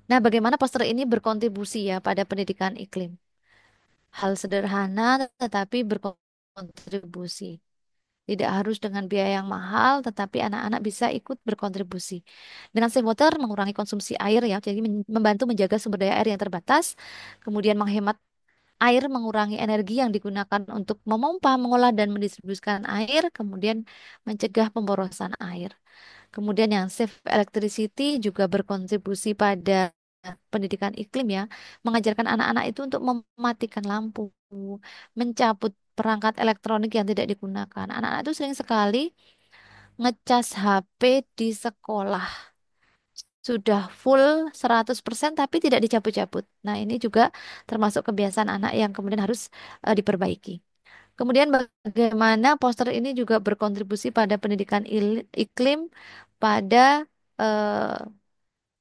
Nah, bagaimana poster ini berkontribusi ya pada pendidikan iklim? Hal sederhana tetapi berkontribusi. Tidak harus dengan biaya yang mahal, tetapi anak-anak bisa ikut berkontribusi. Dengan save water, mengurangi konsumsi air ya, jadi membantu menjaga sumber daya air yang terbatas, kemudian menghemat air, mengurangi energi yang digunakan untuk memompa, mengolah, dan mendistribusikan air, kemudian mencegah pemborosan air. Kemudian yang save electricity juga berkontribusi pada pendidikan iklim ya, mengajarkan anak-anak itu untuk mematikan lampu, mencabut perangkat elektronik yang tidak digunakan. Anak-anak itu sering sekali ngecas HP di sekolah. Sudah full 100% tapi tidak dicabut-cabut. Nah, ini juga termasuk kebiasaan anak yang kemudian harus diperbaiki. Kemudian bagaimana poster ini juga berkontribusi pada pendidikan iklim pada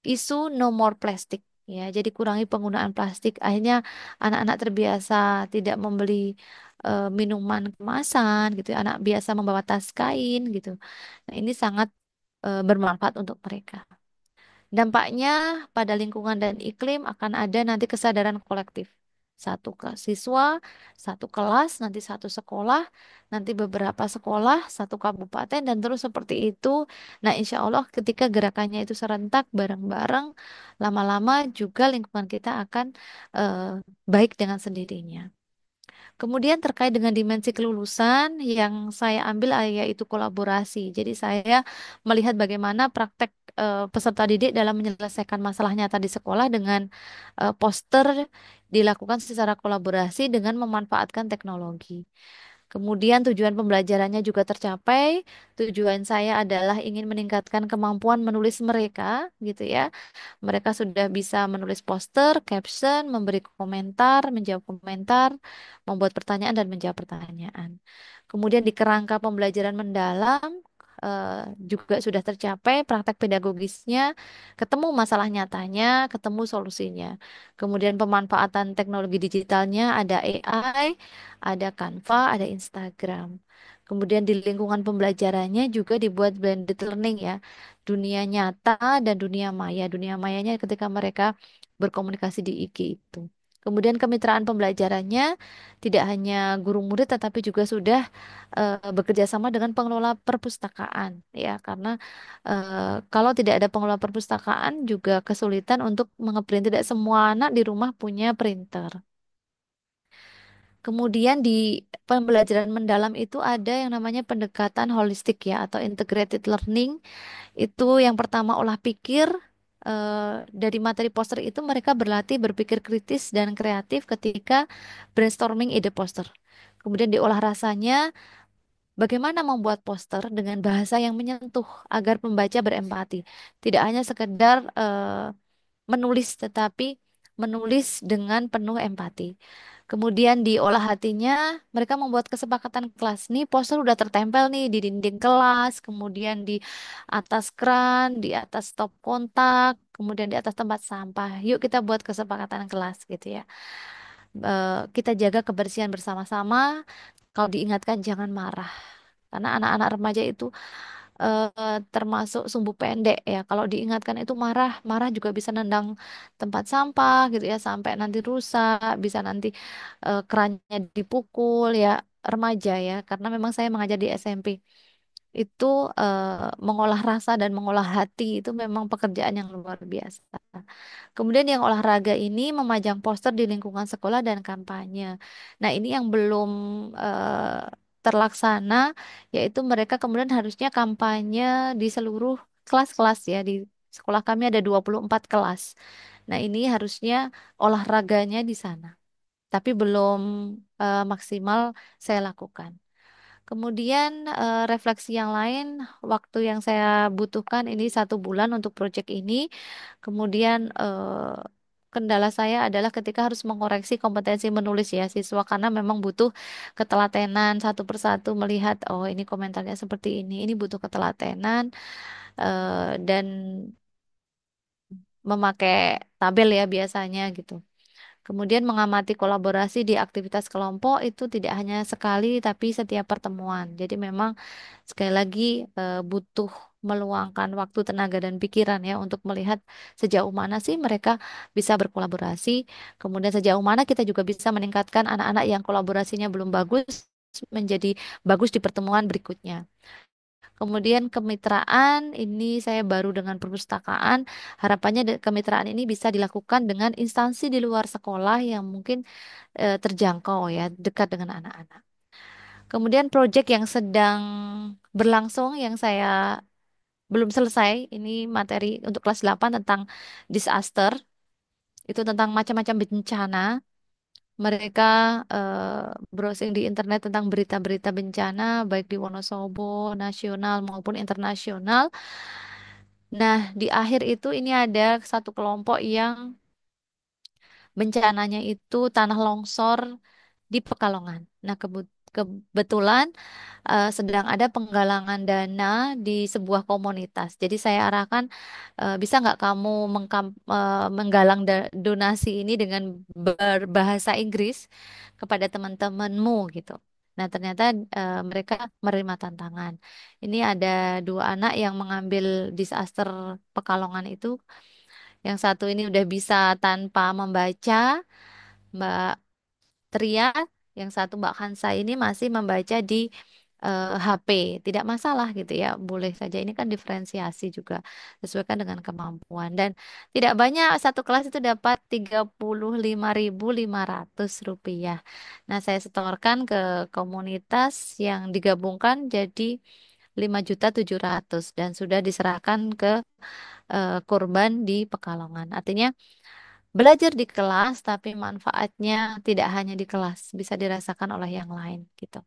isu no more plastic. Ya, jadi kurangi penggunaan plastik. Akhirnya anak-anak terbiasa tidak membeli minuman kemasan gitu, ya. Anak biasa membawa tas kain gitu. Nah, ini sangat bermanfaat untuk mereka. Dampaknya pada lingkungan dan iklim akan ada nanti kesadaran kolektif. Satu ke siswa, satu kelas, nanti satu sekolah, nanti beberapa sekolah, satu kabupaten, dan terus seperti itu. Nah, insya Allah ketika gerakannya itu serentak bareng-bareng, lama-lama juga lingkungan kita akan eh, baik dengan sendirinya. Kemudian terkait dengan dimensi kelulusan yang saya ambil yaitu kolaborasi. Jadi saya melihat bagaimana praktek peserta didik dalam menyelesaikan masalah nyata di sekolah dengan poster dilakukan secara kolaborasi dengan memanfaatkan teknologi. Kemudian tujuan pembelajarannya juga tercapai. Tujuan saya adalah ingin meningkatkan kemampuan menulis mereka, gitu ya. Mereka sudah bisa menulis poster, caption, memberi komentar, menjawab komentar, membuat pertanyaan dan menjawab pertanyaan. Kemudian di kerangka pembelajaran mendalam juga sudah tercapai praktek pedagogisnya, ketemu masalah nyatanya, ketemu solusinya. Kemudian pemanfaatan teknologi digitalnya ada AI, ada Canva, ada Instagram. Kemudian di lingkungan pembelajarannya juga dibuat blended learning ya, dunia nyata dan dunia maya. Dunia mayanya ketika mereka berkomunikasi di IG itu. Kemudian kemitraan pembelajarannya tidak hanya guru murid tetapi juga sudah bekerja sama dengan pengelola perpustakaan ya karena kalau tidak ada pengelola perpustakaan juga kesulitan untuk mengeprint. Tidak semua anak di rumah punya printer. Kemudian di pembelajaran mendalam itu ada yang namanya pendekatan holistik ya atau integrated learning. Itu yang pertama olah pikir. Dari materi poster itu mereka berlatih berpikir kritis dan kreatif ketika brainstorming ide poster. Kemudian diolah rasanya, bagaimana membuat poster dengan bahasa yang menyentuh agar pembaca berempati. Tidak hanya sekedar menulis, tetapi menulis dengan penuh empati. Kemudian di olah hatinya, mereka membuat kesepakatan kelas. Nih, poster udah tertempel nih di dinding kelas, kemudian di atas kran, di atas stop kontak, kemudian di atas tempat sampah. Yuk kita buat kesepakatan kelas gitu ya. Kita jaga kebersihan bersama-sama. Kalau diingatkan jangan marah. Karena anak-anak remaja itu termasuk sumbu pendek ya. Kalau diingatkan itu marah, marah juga bisa nendang tempat sampah gitu ya sampai nanti rusak, bisa nanti kerannya dipukul ya remaja ya. Karena memang saya mengajar di SMP itu mengolah rasa dan mengolah hati itu memang pekerjaan yang luar biasa. Kemudian yang olahraga ini memajang poster di lingkungan sekolah dan kampanye. Nah, ini yang belum terlaksana, yaitu mereka kemudian harusnya kampanye di seluruh kelas-kelas ya. Di sekolah kami ada 24 kelas. Nah, ini harusnya olahraganya di sana. Tapi belum maksimal saya lakukan. Kemudian refleksi yang lain, waktu yang saya butuhkan ini 1 bulan untuk proyek ini. Kemudian kendala saya adalah ketika harus mengoreksi kompetensi menulis ya siswa karena memang butuh ketelatenan satu persatu melihat oh ini komentarnya seperti ini butuh ketelatenan dan memakai tabel ya biasanya gitu. Kemudian mengamati kolaborasi di aktivitas kelompok itu tidak hanya sekali tapi setiap pertemuan. Jadi memang sekali lagi butuh meluangkan waktu, tenaga dan pikiran ya untuk melihat sejauh mana sih mereka bisa berkolaborasi. Kemudian sejauh mana kita juga bisa meningkatkan anak-anak yang kolaborasinya belum bagus menjadi bagus di pertemuan berikutnya. Kemudian kemitraan ini saya baru dengan perpustakaan. Harapannya kemitraan ini bisa dilakukan dengan instansi di luar sekolah yang mungkin terjangkau ya, dekat dengan anak-anak. Kemudian proyek yang sedang berlangsung yang saya belum selesai, ini materi untuk kelas 8 tentang disaster, itu tentang macam-macam bencana. Mereka browsing di internet tentang berita-berita bencana, baik di Wonosobo, nasional maupun internasional. Nah, di akhir itu ini ada satu kelompok yang bencananya itu tanah longsor di Pekalongan. Nah, kebetulan sedang ada penggalangan dana di sebuah komunitas. Jadi saya arahkan, bisa nggak kamu menggalang donasi ini dengan berbahasa Inggris kepada teman-temanmu gitu. Nah, ternyata mereka menerima tantangan. Ini ada dua anak yang mengambil disaster Pekalongan itu. Yang satu ini udah bisa tanpa membaca, Mbak Tria, yang satu Mbak Hansa ini masih membaca di HP. Tidak masalah gitu ya, boleh saja. Ini kan diferensiasi juga, sesuaikan dengan kemampuan. Dan tidak banyak, satu kelas itu dapat 35.500 rupiah. Nah, saya setorkan ke komunitas yang digabungkan jadi 5.700.000 dan sudah diserahkan ke korban di Pekalongan. Artinya belajar di kelas, tapi manfaatnya tidak hanya di kelas, bisa dirasakan oleh yang lain gitu.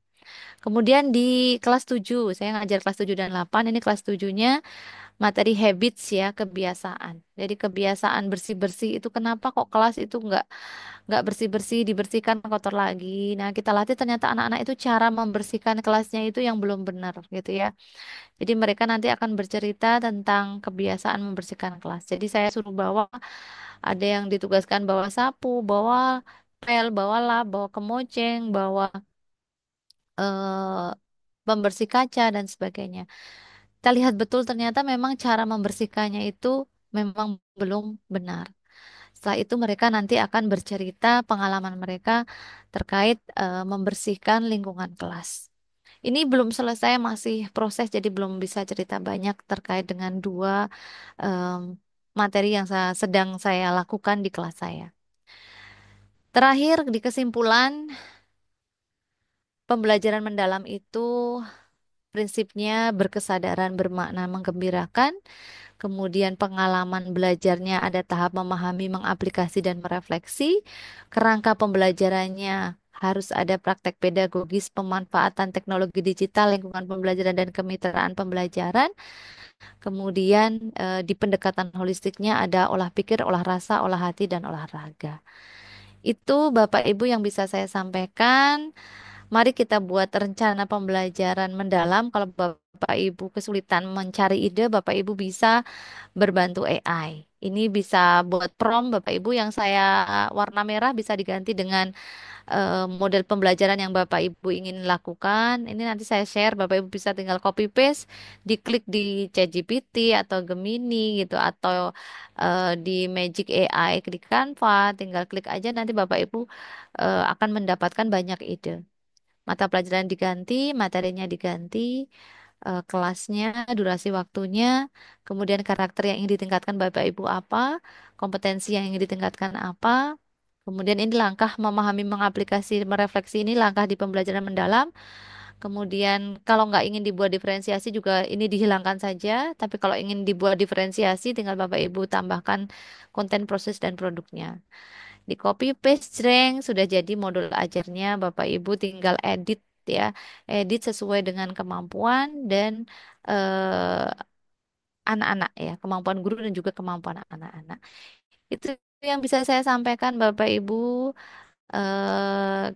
Kemudian di kelas 7 saya ngajar kelas 7 dan 8, ini kelas 7-nya materi habits ya, kebiasaan. Jadi kebiasaan bersih-bersih itu kenapa kok kelas itu nggak bersih-bersih, dibersihkan kotor lagi. Nah, kita latih ternyata anak-anak itu cara membersihkan kelasnya itu yang belum benar gitu ya. Jadi mereka nanti akan bercerita tentang kebiasaan membersihkan kelas. Jadi saya suruh bawa, ada yang ditugaskan bawa sapu, bawa pel, bawa lap, bawa kemoceng, bawa eh, pembersih kaca dan sebagainya. Kita lihat betul ternyata memang cara membersihkannya itu memang belum benar. Setelah itu mereka nanti akan bercerita pengalaman mereka terkait membersihkan lingkungan kelas. Ini belum selesai, masih proses, jadi belum bisa cerita banyak terkait dengan dua em, materi yang sedang saya lakukan di kelas saya. Terakhir, di kesimpulan, pembelajaran mendalam itu prinsipnya berkesadaran bermakna menggembirakan, kemudian pengalaman belajarnya ada tahap memahami, mengaplikasi, dan merefleksi. Kerangka pembelajarannya harus ada praktek pedagogis, pemanfaatan teknologi digital, lingkungan pembelajaran, dan kemitraan pembelajaran. Kemudian di pendekatan holistiknya ada olah pikir, olah rasa, olah hati, dan olahraga. Itu Bapak Ibu yang bisa saya sampaikan. Mari kita buat rencana pembelajaran mendalam. Kalau Bapak Ibu kesulitan mencari ide, Bapak Ibu bisa berbantu AI. Ini bisa buat prompt Bapak Ibu yang saya warna merah bisa diganti dengan model pembelajaran yang Bapak Ibu ingin lakukan. Ini nanti saya share, Bapak Ibu bisa tinggal copy paste, diklik di ChatGPT atau Gemini gitu, atau di Magic AI di Canva, tinggal klik aja nanti Bapak Ibu akan mendapatkan banyak ide. Mata pelajaran diganti, materinya diganti, kelasnya, durasi waktunya, kemudian karakter yang ingin ditingkatkan Bapak Ibu apa, kompetensi yang ingin ditingkatkan apa, kemudian ini langkah memahami, mengaplikasi, merefleksi, ini langkah di pembelajaran mendalam. Kemudian kalau nggak ingin dibuat diferensiasi juga ini dihilangkan saja, tapi kalau ingin dibuat diferensiasi tinggal Bapak Ibu tambahkan konten, proses, dan produknya. Di copy paste jreng sudah jadi modul ajarnya, Bapak Ibu tinggal edit ya, edit sesuai dengan kemampuan dan eh, anak-anak ya, kemampuan guru dan juga kemampuan anak-anak. Itu yang bisa saya sampaikan Bapak Ibu.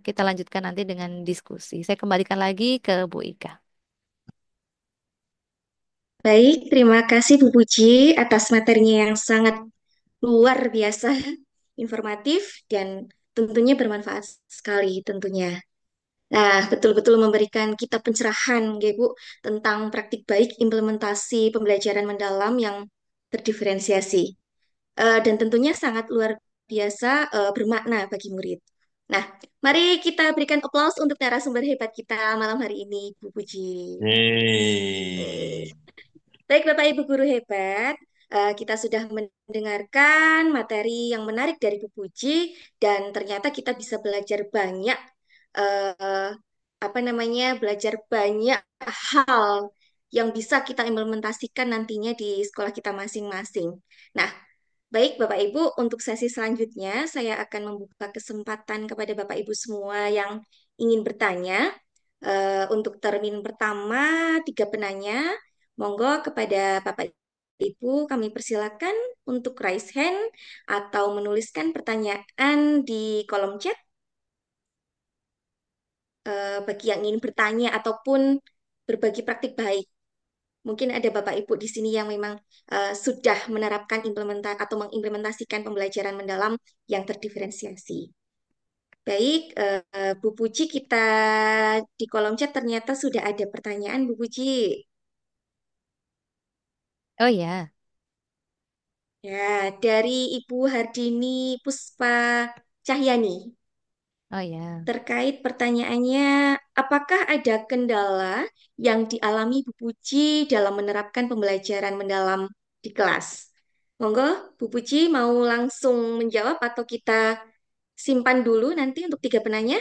Kita lanjutkan nanti dengan diskusi. Saya kembalikan lagi ke Bu Ika. Baik, terima kasih Bu Puji atas materinya yang sangat luar biasa. informatif, dan tentunya bermanfaat sekali tentunya. Nah, betul-betul memberikan kita pencerahan, ya Bu, tentang praktik baik implementasi pembelajaran mendalam yang terdiferensiasi. Dan tentunya sangat luar biasa bermakna bagi murid. Nah, mari kita berikan aplaus untuk narasumber hebat kita malam hari ini, Bu Puji. Yeay. Baik, Bapak Ibu guru hebat, kita sudah mendengarkan materi yang menarik dari Bu Puji dan ternyata kita bisa belajar banyak eh, apa namanya? Belajar banyak hal yang bisa kita implementasikan nantinya di sekolah kita masing-masing. Nah, baik Bapak Ibu, untuk sesi selanjutnya saya akan membuka kesempatan kepada Bapak Ibu semua yang ingin bertanya. Untuk termin pertama, tiga penanya. Monggo kepada Bapak Ibu kami persilakan untuk raise hand atau menuliskan pertanyaan di kolom chat bagi yang ingin bertanya ataupun berbagi praktik baik. Mungkin ada Bapak Ibu di sini yang memang sudah menerapkan implementasi atau mengimplementasikan pembelajaran mendalam yang terdiferensiasi. Baik, Bu Puji, kita di kolom chat ternyata sudah ada pertanyaan, Bu Puji. Oh ya, Ya, dari Ibu Hardini Puspa Cahyani. oh ya. Terkait pertanyaannya, apakah ada kendala yang dialami Bu Puji dalam menerapkan pembelajaran mendalam di kelas? Monggo, Bu Puji mau langsung menjawab atau kita simpan dulu nanti untuk tiga penanya?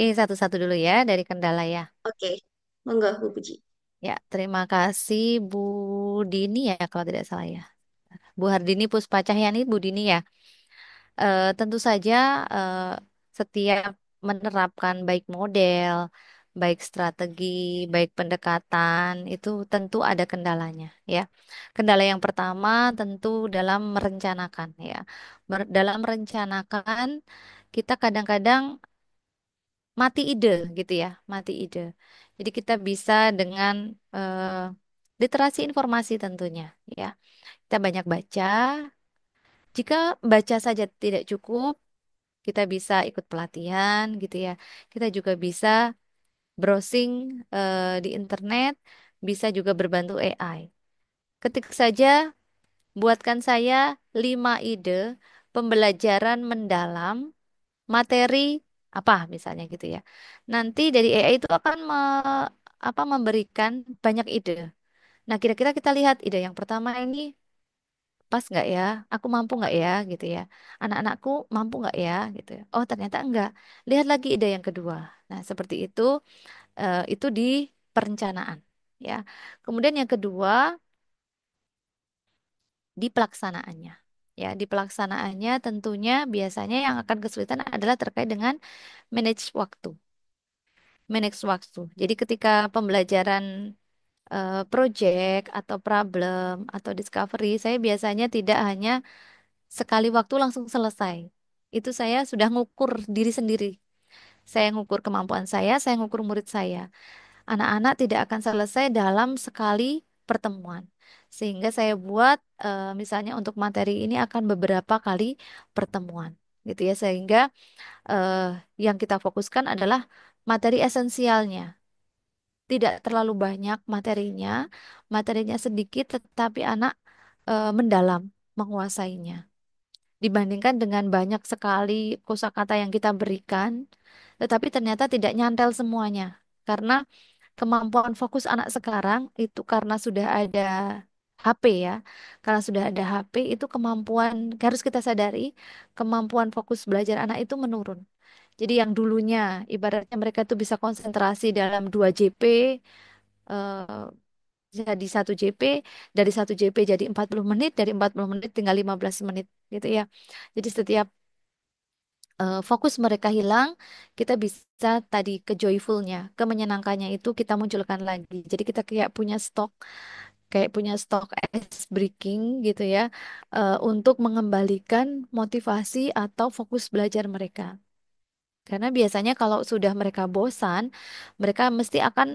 Ini satu-satu dulu ya dari kendala ya. Oke, monggo Bu Puji. Ya, terima kasih Bu Dini ya kalau tidak salah ya. Bu Hardini Puspa Cahyani, Bu Dini ya. Tentu saja eh, setiap menerapkan baik model, baik strategi, baik pendekatan itu tentu ada kendalanya ya. Kendala yang pertama tentu dalam merencanakan ya. Dalam merencanakan kita kadang-kadang mati ide gitu ya, mati ide. Jadi kita bisa dengan eh, literasi informasi tentunya ya. Kita banyak baca. Jika baca saja tidak cukup, kita bisa ikut pelatihan gitu ya. Kita juga bisa browsing di internet, bisa juga berbantu AI. Ketik saja, buatkan saya 5 ide pembelajaran mendalam materi apa misalnya gitu ya. Nanti dari AI itu akan memberikan banyak ide. Nah, kira-kira kita lihat ide yang pertama ini pas nggak ya? Aku mampu nggak ya gitu ya? Anak-anakku mampu nggak ya gitu ya? Oh ternyata enggak. Lihat lagi ide yang kedua. Nah seperti itu di perencanaan ya. Kemudian yang kedua di pelaksanaannya. Ya, di pelaksanaannya tentunya biasanya yang akan kesulitan adalah terkait dengan manage waktu. Manage waktu. Jadi ketika pembelajaran project atau problem atau discovery, saya biasanya tidak hanya sekali waktu langsung selesai. Itu saya sudah ngukur diri sendiri. Saya ngukur kemampuan saya ngukur murid saya. Anak-anak tidak akan selesai dalam sekali pertemuan. Sehingga saya buat misalnya untuk materi ini akan beberapa kali pertemuan. Gitu ya, sehingga eh, yang kita fokuskan adalah materi esensialnya. Tidak terlalu banyak materinya, materinya sedikit tetapi anak mendalam menguasainya dibandingkan dengan banyak sekali kosakata yang kita berikan, tetapi ternyata tidak nyantel semuanya. Karena kemampuan fokus anak sekarang itu karena sudah ada HP ya, karena sudah ada HP itu kemampuan harus kita sadari kemampuan fokus belajar anak itu menurun. Jadi yang dulunya ibaratnya mereka itu bisa konsentrasi dalam 2 JP, eh, jadi 1 JP, dari 1 JP jadi 40 menit, dari 40 menit tinggal 15 menit gitu ya. Jadi setiap fokus mereka hilang, kita bisa tadi ke joyfulnya, ke menyenangkannya itu kita munculkan lagi. Jadi kita kayak punya stok ice breaking gitu ya, untuk mengembalikan motivasi atau fokus belajar mereka. Karena biasanya kalau sudah mereka bosan, mereka mesti akan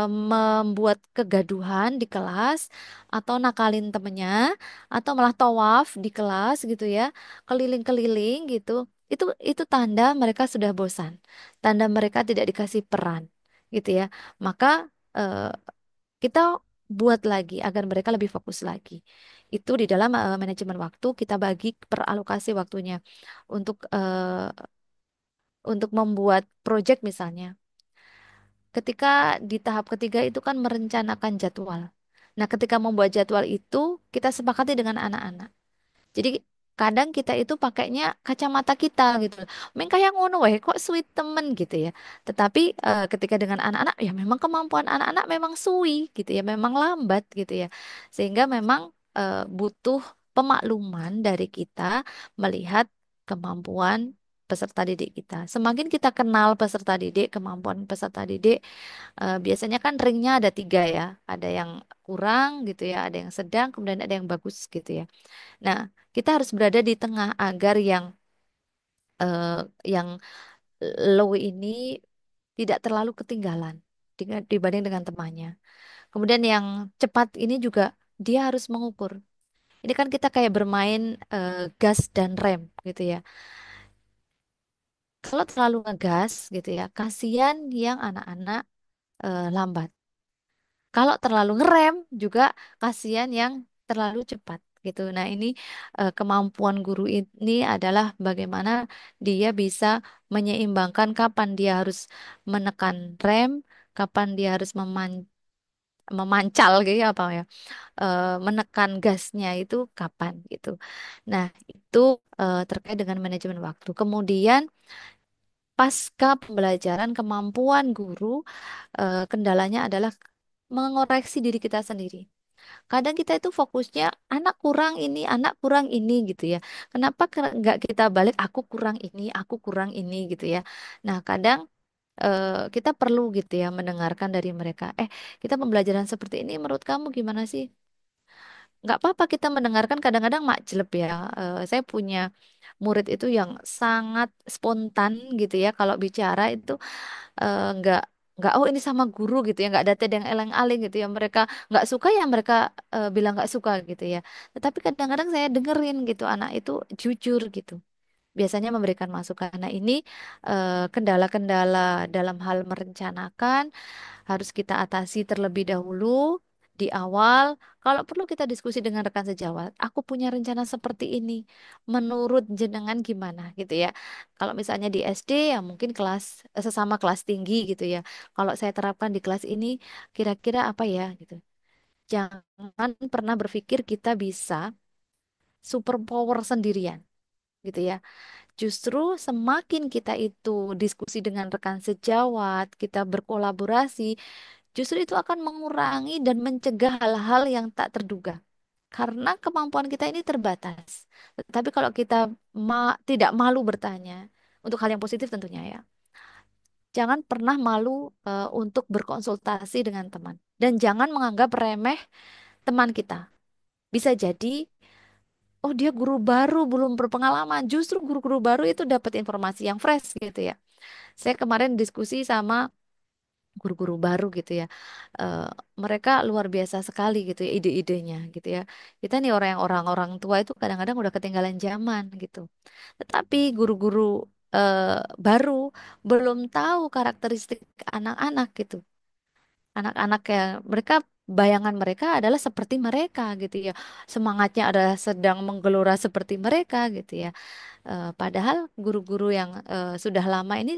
membuat kegaduhan di kelas atau nakalin temennya atau malah tawaf di kelas gitu ya, keliling-keliling gitu. Itu tanda mereka sudah bosan, tanda mereka tidak dikasih peran gitu ya. Maka eh, kita buat lagi agar mereka lebih fokus lagi. Itu di dalam manajemen waktu kita bagi peralokasi waktunya untuk membuat project misalnya. Ketika di tahap ketiga itu kan merencanakan jadwal. Nah, ketika membuat jadwal itu kita sepakati dengan anak-anak. Jadi kadang kita itu pakainya kacamata kita gitu. Meng kayak ngono wae kok sweet temen gitu ya. Tetapi ketika dengan anak-anak ya memang kemampuan anak-anak memang suwi gitu ya, memang lambat gitu ya. Sehingga memang butuh pemakluman dari kita melihat kemampuan peserta didik kita. Semakin kita kenal peserta didik, kemampuan peserta didik, biasanya kan ringnya ada tiga ya. Ada yang kurang gitu ya, ada yang sedang, kemudian ada yang bagus gitu ya. Nah, kita harus berada di tengah agar eh, yang low ini tidak terlalu ketinggalan dibanding dengan temannya. Kemudian yang cepat ini juga dia harus mengukur. Ini kan kita kayak bermain gas dan rem gitu ya. Kalau terlalu ngegas gitu ya, kasihan yang anak-anak lambat. Kalau terlalu ngerem juga kasihan yang terlalu cepat gitu. Nah, ini kemampuan guru ini adalah bagaimana dia bisa menyeimbangkan kapan dia harus menekan rem, kapan dia harus memancal gitu ya, apa ya, menekan gasnya itu kapan gitu. Nah, itu terkait dengan manajemen waktu. Kemudian pasca pembelajaran kemampuan guru, kendalanya adalah mengoreksi diri kita sendiri. Kadang kita itu fokusnya anak kurang ini gitu ya. Kenapa nggak kita balik aku kurang ini gitu ya. Nah, kadang kita perlu gitu ya mendengarkan dari mereka. Kita pembelajaran seperti ini menurut kamu gimana sih? Nggak apa-apa kita mendengarkan kadang-kadang makjeleb ya. Saya punya murid itu yang sangat spontan gitu ya. Kalau bicara itu nggak oh ini sama guru gitu ya, nggak ada yang eleng-aling gitu ya, mereka nggak suka ya mereka bilang nggak suka gitu ya, tetapi kadang-kadang saya dengerin gitu anak itu jujur gitu, biasanya memberikan masukan. Nah, ini kendala-kendala dalam hal merencanakan harus kita atasi terlebih dahulu di awal. Kalau perlu kita diskusi dengan rekan sejawat. Aku punya rencana seperti ini. Menurut jenengan gimana gitu ya. Kalau misalnya di SD ya mungkin sesama kelas tinggi gitu ya. Kalau saya terapkan di kelas ini kira-kira apa ya gitu. Jangan pernah berpikir kita bisa superpower sendirian gitu ya. Justru semakin kita itu diskusi dengan rekan sejawat, kita berkolaborasi, justru itu akan mengurangi dan mencegah hal-hal yang tak terduga. Karena kemampuan kita ini terbatas. Tapi kalau kita tidak malu bertanya, untuk hal yang positif tentunya ya. Jangan pernah malu untuk berkonsultasi dengan teman. Dan jangan menganggap remeh teman kita. Bisa jadi, oh dia guru baru, belum berpengalaman. Justru guru-guru baru itu dapat informasi yang fresh gitu ya. Saya kemarin diskusi sama guru-guru baru gitu ya. Eh, Mereka luar biasa sekali gitu ya ide-idenya gitu ya. Kita nih orang-orang tua itu kadang-kadang udah ketinggalan zaman gitu. Tetapi guru-guru eh, baru belum tahu karakteristik anak-anak gitu. Anak-anak yang mereka bayangan mereka adalah seperti mereka gitu ya. Semangatnya adalah sedang menggelora seperti mereka gitu ya. Padahal guru-guru yang sudah lama ini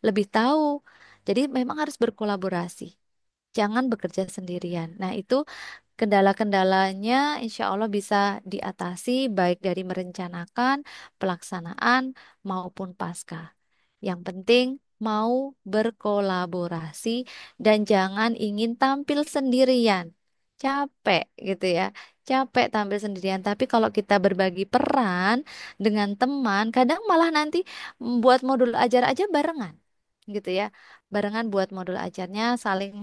lebih tahu. Jadi memang harus berkolaborasi. Jangan bekerja sendirian. Nah, itu kendala-kendalanya insya Allah bisa diatasi baik dari merencanakan, pelaksanaan maupun pasca. Yang penting mau berkolaborasi dan jangan ingin tampil sendirian. Capek gitu ya. Capek tampil sendirian. Tapi kalau kita berbagi peran dengan teman, kadang malah nanti buat modul ajar aja barengan gitu ya. Barengan buat modul ajarnya saling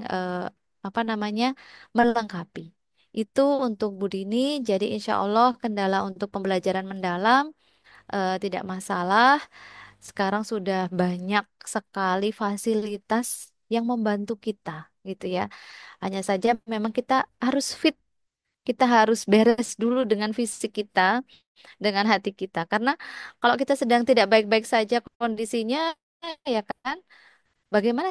apa namanya melengkapi. Itu untuk Bu Dini. Jadi insya Allah kendala untuk pembelajaran mendalam tidak masalah. Sekarang sudah banyak sekali fasilitas yang membantu kita, gitu ya. Hanya saja memang kita harus fit, kita harus beres dulu dengan fisik kita, dengan hati kita. Karena kalau kita sedang tidak baik-baik saja kondisinya, ya kan, bagaimana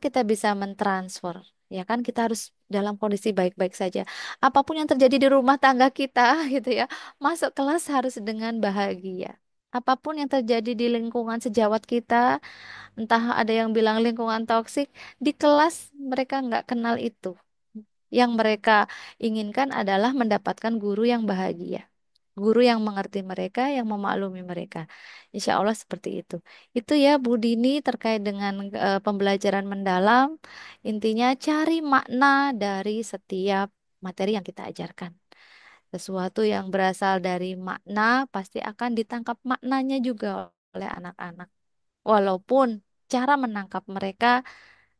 kita bisa mentransfer? Ya kan, kita harus dalam kondisi baik-baik saja. Apapun yang terjadi di rumah tangga kita, gitu ya, masuk kelas harus dengan bahagia. Apapun yang terjadi di lingkungan sejawat kita, entah ada yang bilang lingkungan toksik, di kelas mereka nggak kenal itu. Yang mereka inginkan adalah mendapatkan guru yang bahagia. Guru yang mengerti mereka, yang memaklumi mereka. Insya Allah seperti itu. Itu ya Bu Dini terkait dengan pembelajaran mendalam. Intinya cari makna dari setiap materi yang kita ajarkan. Sesuatu yang berasal dari makna pasti akan ditangkap maknanya juga oleh anak-anak. Walaupun cara menangkap mereka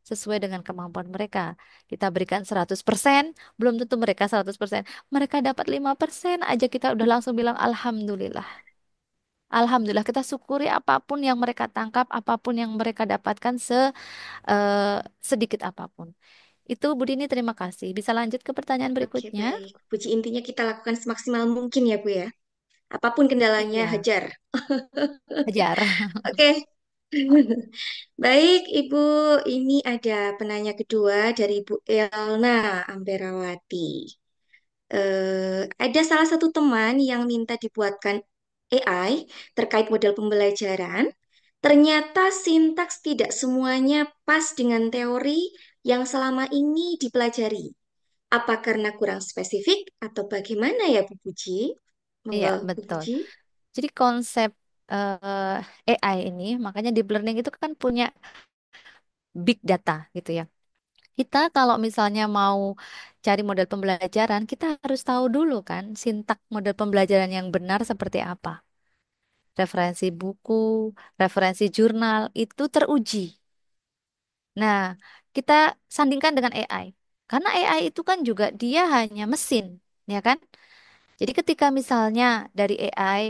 sesuai dengan kemampuan mereka. Kita berikan 100%, belum tentu mereka 100%. Mereka dapat 5% aja kita udah langsung bilang Alhamdulillah. Alhamdulillah kita syukuri apapun yang mereka tangkap, apapun yang mereka dapatkan eh, sedikit apapun. Itu Bu Dini terima kasih. Bisa lanjut ke pertanyaan Oke, berikutnya? baik. Puji intinya kita lakukan semaksimal mungkin ya, Bu ya. Apapun kendalanya, Iya, hajar. ajar. Oke. Baik, Ibu. Ini ada penanya kedua dari Bu Elna Amberawati. Ada salah satu teman yang minta dibuatkan AI terkait model pembelajaran. Ternyata sintaks tidak semuanya pas dengan teori yang selama ini dipelajari. Apa karena kurang spesifik atau bagaimana ya Bu Puji? Iya, Monggo Bu betul. Puji. Jadi konsep AI ini, makanya deep learning itu kan punya big data gitu ya. Kita kalau misalnya mau cari model pembelajaran, kita harus tahu dulu kan sintak model pembelajaran yang benar seperti apa. Referensi buku, referensi jurnal itu teruji. Nah, kita sandingkan dengan AI. Karena AI itu kan juga dia hanya mesin, ya kan? Jadi ketika misalnya dari AI,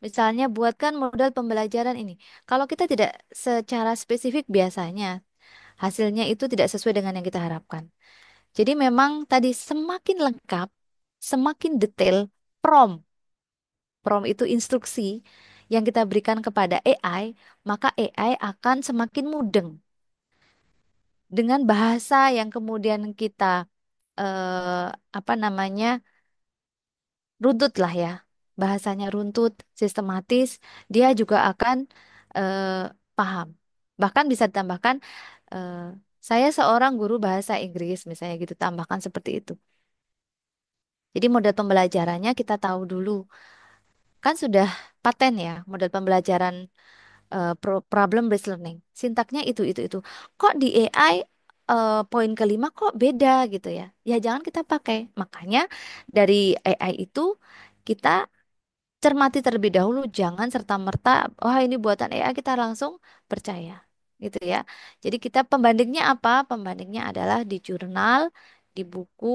misalnya buatkan model pembelajaran ini. Kalau kita tidak secara spesifik biasanya, hasilnya itu tidak sesuai dengan yang kita harapkan. Jadi memang tadi semakin lengkap, semakin detail prompt. Prompt itu instruksi yang kita berikan kepada AI, maka AI akan semakin mudeng dengan bahasa yang kemudian kita apa namanya runtut lah ya, bahasanya runtut, sistematis, dia juga akan eh, paham. Bahkan bisa ditambahkan, eh, saya seorang guru bahasa Inggris misalnya gitu, tambahkan seperti itu. Jadi model pembelajarannya kita tahu dulu. Kan sudah paten ya model pembelajaran problem based learning. Sintaknya itu. Kok di AI poin kelima kok beda gitu ya? Ya jangan kita pakai. Makanya dari AI itu kita cermati terlebih dahulu, jangan serta-merta, wah ini buatan AI kita langsung percaya, gitu ya. Jadi kita pembandingnya apa? Pembandingnya adalah di jurnal, di buku,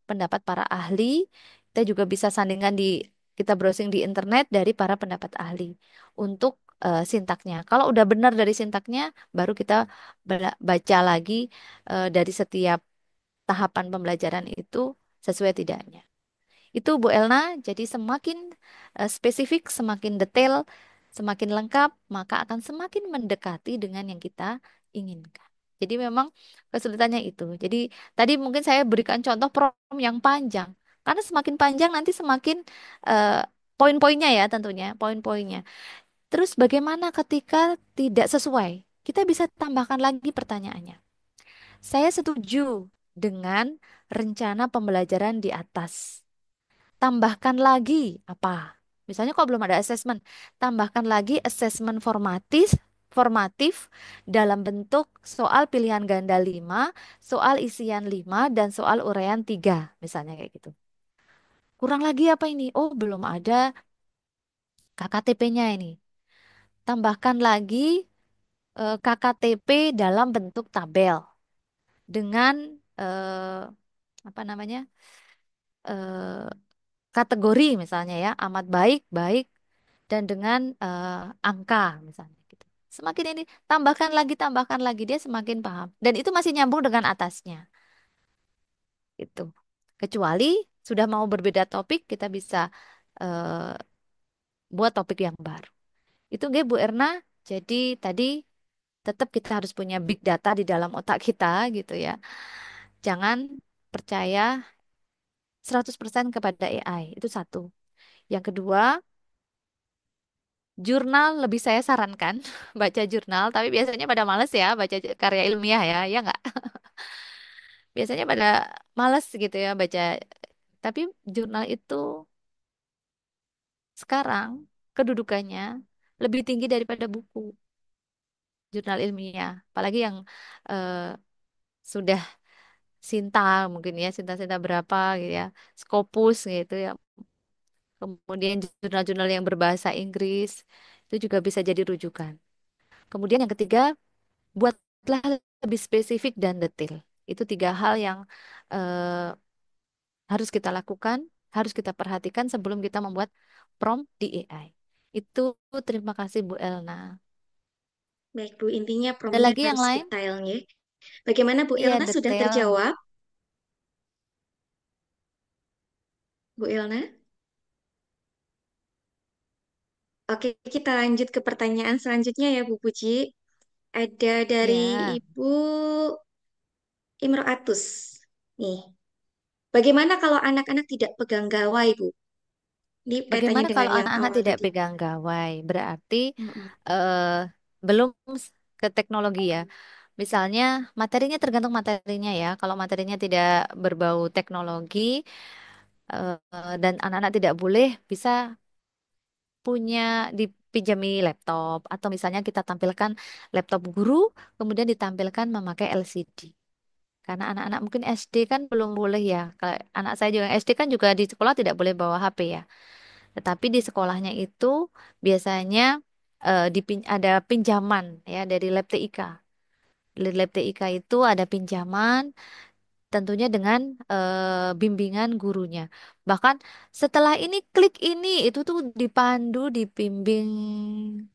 pendapat para ahli. Kita juga bisa sandingkan kita browsing di internet dari para pendapat ahli untuk sintaknya. Kalau udah benar dari sintaknya, baru kita baca lagi dari setiap tahapan pembelajaran itu sesuai tidaknya. Itu Bu Elna, jadi semakin spesifik, semakin detail, semakin lengkap, maka akan semakin mendekati dengan yang kita inginkan. Jadi memang kesulitannya itu. Jadi tadi mungkin saya berikan contoh prompt yang panjang. Karena semakin panjang nanti semakin eh, poin-poinnya ya tentunya, poin-poinnya. Terus bagaimana ketika tidak sesuai? Kita bisa tambahkan lagi pertanyaannya. Saya setuju dengan rencana pembelajaran di atas. Tambahkan lagi apa? Misalnya kalau belum ada asesmen, tambahkan lagi asesmen formatif dalam bentuk soal pilihan ganda 5, soal isian 5, dan soal uraian 3, misalnya kayak gitu. Kurang lagi apa ini? Oh, belum ada KKTP-nya ini. Tambahkan lagi KKTP dalam bentuk tabel dengan apa namanya? eh, kategori misalnya ya, amat baik, baik, dan dengan angka misalnya. Semakin ini tambahkan lagi dia semakin paham. Dan itu masih nyambung dengan atasnya. Itu. Kecuali sudah mau berbeda topik, kita bisa eh, buat topik yang baru. Itu nggih Bu Erna. Jadi tadi tetap kita harus punya big data di dalam otak kita gitu ya. Jangan percaya 100% kepada AI. Itu satu. Yang kedua, jurnal lebih saya sarankan baca jurnal, tapi biasanya pada males ya baca karya ilmiah ya, ya nggak? Biasanya pada males gitu ya baca. Tapi jurnal itu sekarang kedudukannya lebih tinggi daripada buku jurnal ilmiah, apalagi yang eh, sudah Sinta mungkin ya, Sinta-Sinta berapa gitu ya, Scopus gitu ya. Kemudian jurnal-jurnal yang berbahasa Inggris itu juga bisa jadi rujukan. Kemudian yang ketiga, buatlah lebih spesifik dan detail. Itu tiga hal yang eh, harus kita lakukan, harus kita perhatikan sebelum kita membuat prompt di AI. Itu terima kasih Bu Elna. Baik, Bu, intinya Ada promnya lagi yang harus lain? detailnya. Bagaimana Bu Iya, Elna, sudah detail. terjawab? Bu Elna? Oke, kita lanjut ke pertanyaan selanjutnya ya Bu Puji. Ada dari Ya, Ibu Imro'atus. Nih, bagaimana kalau anak-anak tidak pegang gawai, Bu? Ini kaitannya bagaimana dengan kalau yang anak-anak awal tidak tadi. pegang gawai? Berarti Mm-mm. eh, belum ke teknologi ya. Misalnya materinya tergantung materinya ya. Kalau materinya tidak berbau teknologi dan anak-anak tidak boleh bisa punya dipinjami laptop atau misalnya kita tampilkan laptop guru kemudian ditampilkan memakai LCD. Karena anak-anak mungkin SD kan belum boleh ya. Kayak anak saya juga SD kan juga di sekolah tidak boleh bawa HP ya. Tetapi di sekolahnya itu biasanya ada pinjaman ya dari Lab TIK. Di Lab TIK itu ada pinjaman tentunya dengan bimbingan gurunya. Bahkan setelah ini klik ini itu tuh dipandu, dibimbing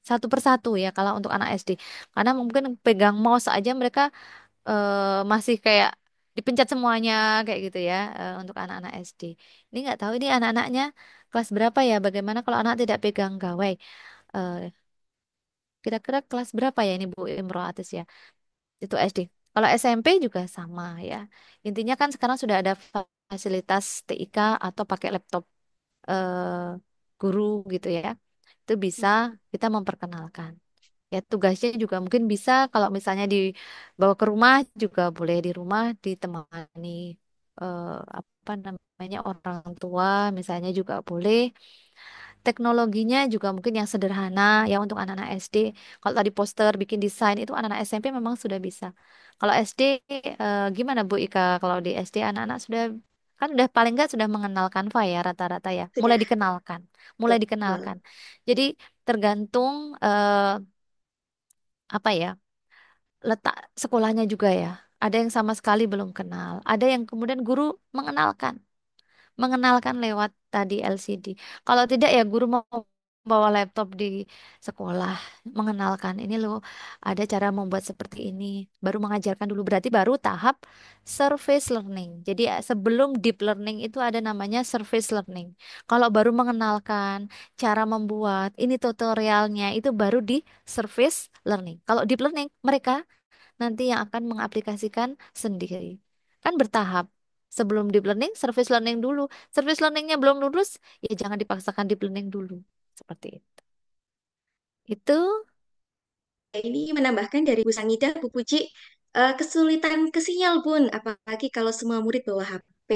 satu persatu ya kalau untuk anak SD. Karena mungkin pegang mouse aja mereka masih kayak dipencet semuanya kayak gitu ya untuk anak-anak SD. Ini nggak tahu ini anak-anaknya kelas berapa ya? Bagaimana kalau anak tidak pegang gawai? Eh, Kira-kira kelas berapa ya ini Bu Imroatis ya? Itu SD. Kalau SMP juga sama ya. Intinya kan sekarang sudah ada fasilitas TIK atau pakai laptop eh, guru gitu ya. Itu bisa kita memperkenalkan. Ya tugasnya juga mungkin bisa kalau misalnya dibawa ke rumah juga boleh di rumah ditemani eh, apa namanya orang tua misalnya juga boleh. Teknologinya juga mungkin yang sederhana ya untuk anak-anak SD. Kalau tadi poster bikin desain itu anak-anak SMP memang sudah bisa. Kalau SD gimana Bu Ika? Kalau di SD anak-anak sudah kan udah paling nggak sudah mengenal Canva ya rata-rata ya. Mulai Sudah, dikenalkan, mulai betul. dikenalkan. Jadi tergantung apa ya letak sekolahnya juga ya. Ada yang sama sekali belum kenal. Ada yang kemudian guru mengenalkan lewat tadi LCD. Kalau tidak ya guru mau bawa laptop di sekolah, mengenalkan ini loh ada cara membuat seperti ini. Baru mengajarkan dulu berarti baru tahap surface learning. Jadi sebelum deep learning itu ada namanya surface learning. Kalau baru mengenalkan cara membuat, ini tutorialnya itu baru di surface learning. Kalau deep learning mereka nanti yang akan mengaplikasikan sendiri. Kan bertahap. Sebelum deep learning, service learning dulu. Service learningnya belum lulus, ya jangan dipaksakan deep learning dulu. Seperti itu. Itu, Ini menambahkan dari Bu Sanidah, Bu Puji, kesulitan ke sinyal, Bun, apalagi kalau semua murid bawa HP.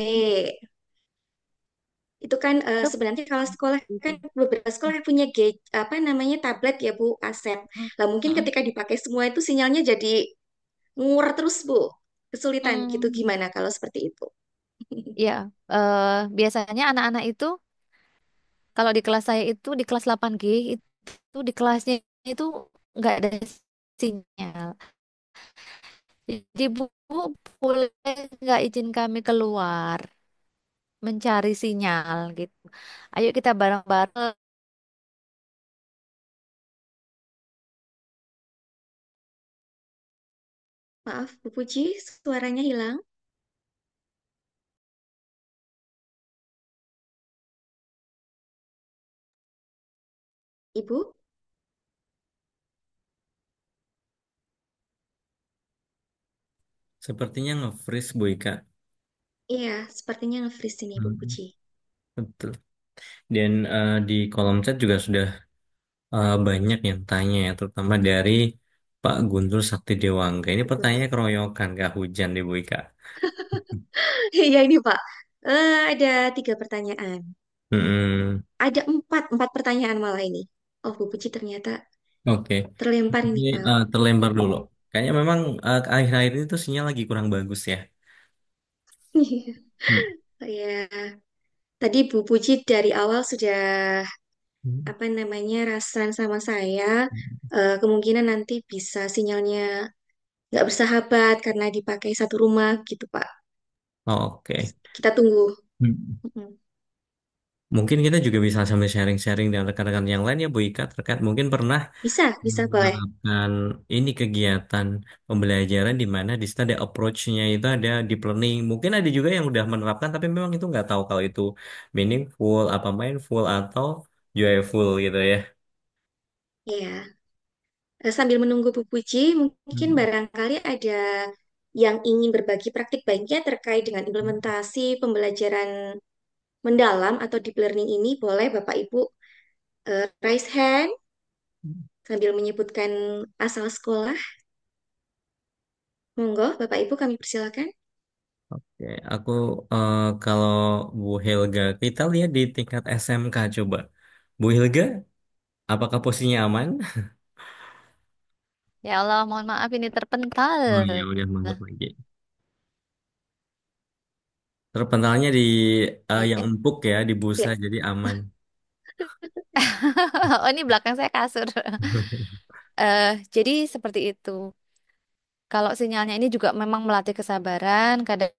Itu kan sebenarnya kalau sekolah kan beberapa sekolah yang punya apa namanya tablet ya Bu, Asep. Lah mungkin Mm-mm. ketika dipakai semua itu sinyalnya jadi nguar terus Bu. Kesulitan gitu, Hmm, gimana kalau seperti itu? ya, biasanya anak-anak itu, kalau di kelas saya itu, di kelas 8G, itu di kelasnya itu nggak ada sinyal. Jadi Bu, boleh nggak izin kami keluar, mencari sinyal gitu. Ayo kita bareng-bareng Maaf, Bu Puji, suaranya hilang. Ibu? Sepertinya nge-freeze Bu Ika. Iya, sepertinya nge-freeze ini, Bu Hmm, Puji. betul. Dan di kolom chat juga sudah banyak yang tanya ya, terutama dari Pak Guntur Sakti Dewangga. Ini Betul. pertanyaannya keroyokan, gak hujan di Bu Ika. Iya ini, Pak. Ada 3 pertanyaan. Mm-mm. Ada empat pertanyaan malah ini. Oh, Bu Puji ternyata Oke, terlempar ini, ini Pak. terlempar dulu. Kayaknya memang akhir-akhir ini tuh sinyal lagi kurang bagus ya. Hmm. Ya, tadi Bu Puji dari awal sudah Hmm. apa namanya rasan sama saya. Kemungkinan nanti bisa sinyalnya nggak bersahabat karena dipakai satu rumah gitu, Pak. Oke. Kita tunggu. Hmm. Mm-mm. Mungkin kita juga bisa sambil sharing-sharing dengan rekan-rekan yang lain ya Bu Ika terkait mungkin pernah Bisa boleh. menerapkan ini kegiatan pembelajaran di mana di situ ada approach-nya itu ada deep learning. Mungkin ada juga yang udah menerapkan tapi memang itu nggak tahu kalau itu meaningful, apa mindful atau joyful gitu ya. Ya. Sambil menunggu Bu Puji, mungkin Hmm. barangkali ada yang ingin berbagi praktik baiknya terkait dengan implementasi pembelajaran mendalam atau deep learning ini, boleh Bapak Ibu raise hand sambil menyebutkan asal sekolah. Monggo, Bapak Ibu kami persilakan. Oke, aku kalau Bu Helga kita lihat di tingkat SMK coba. Bu Helga, apakah posisinya aman? Ya Allah, mohon maaf ini terpental. Oh iya, udah masuk lagi. Terpentalnya di yang Ya. empuk ya, di busa Ya, jadi aman. Oh, ini belakang saya kasur. Jadi seperti itu. Kalau sinyalnya ini juga memang melatih kesabaran, kadang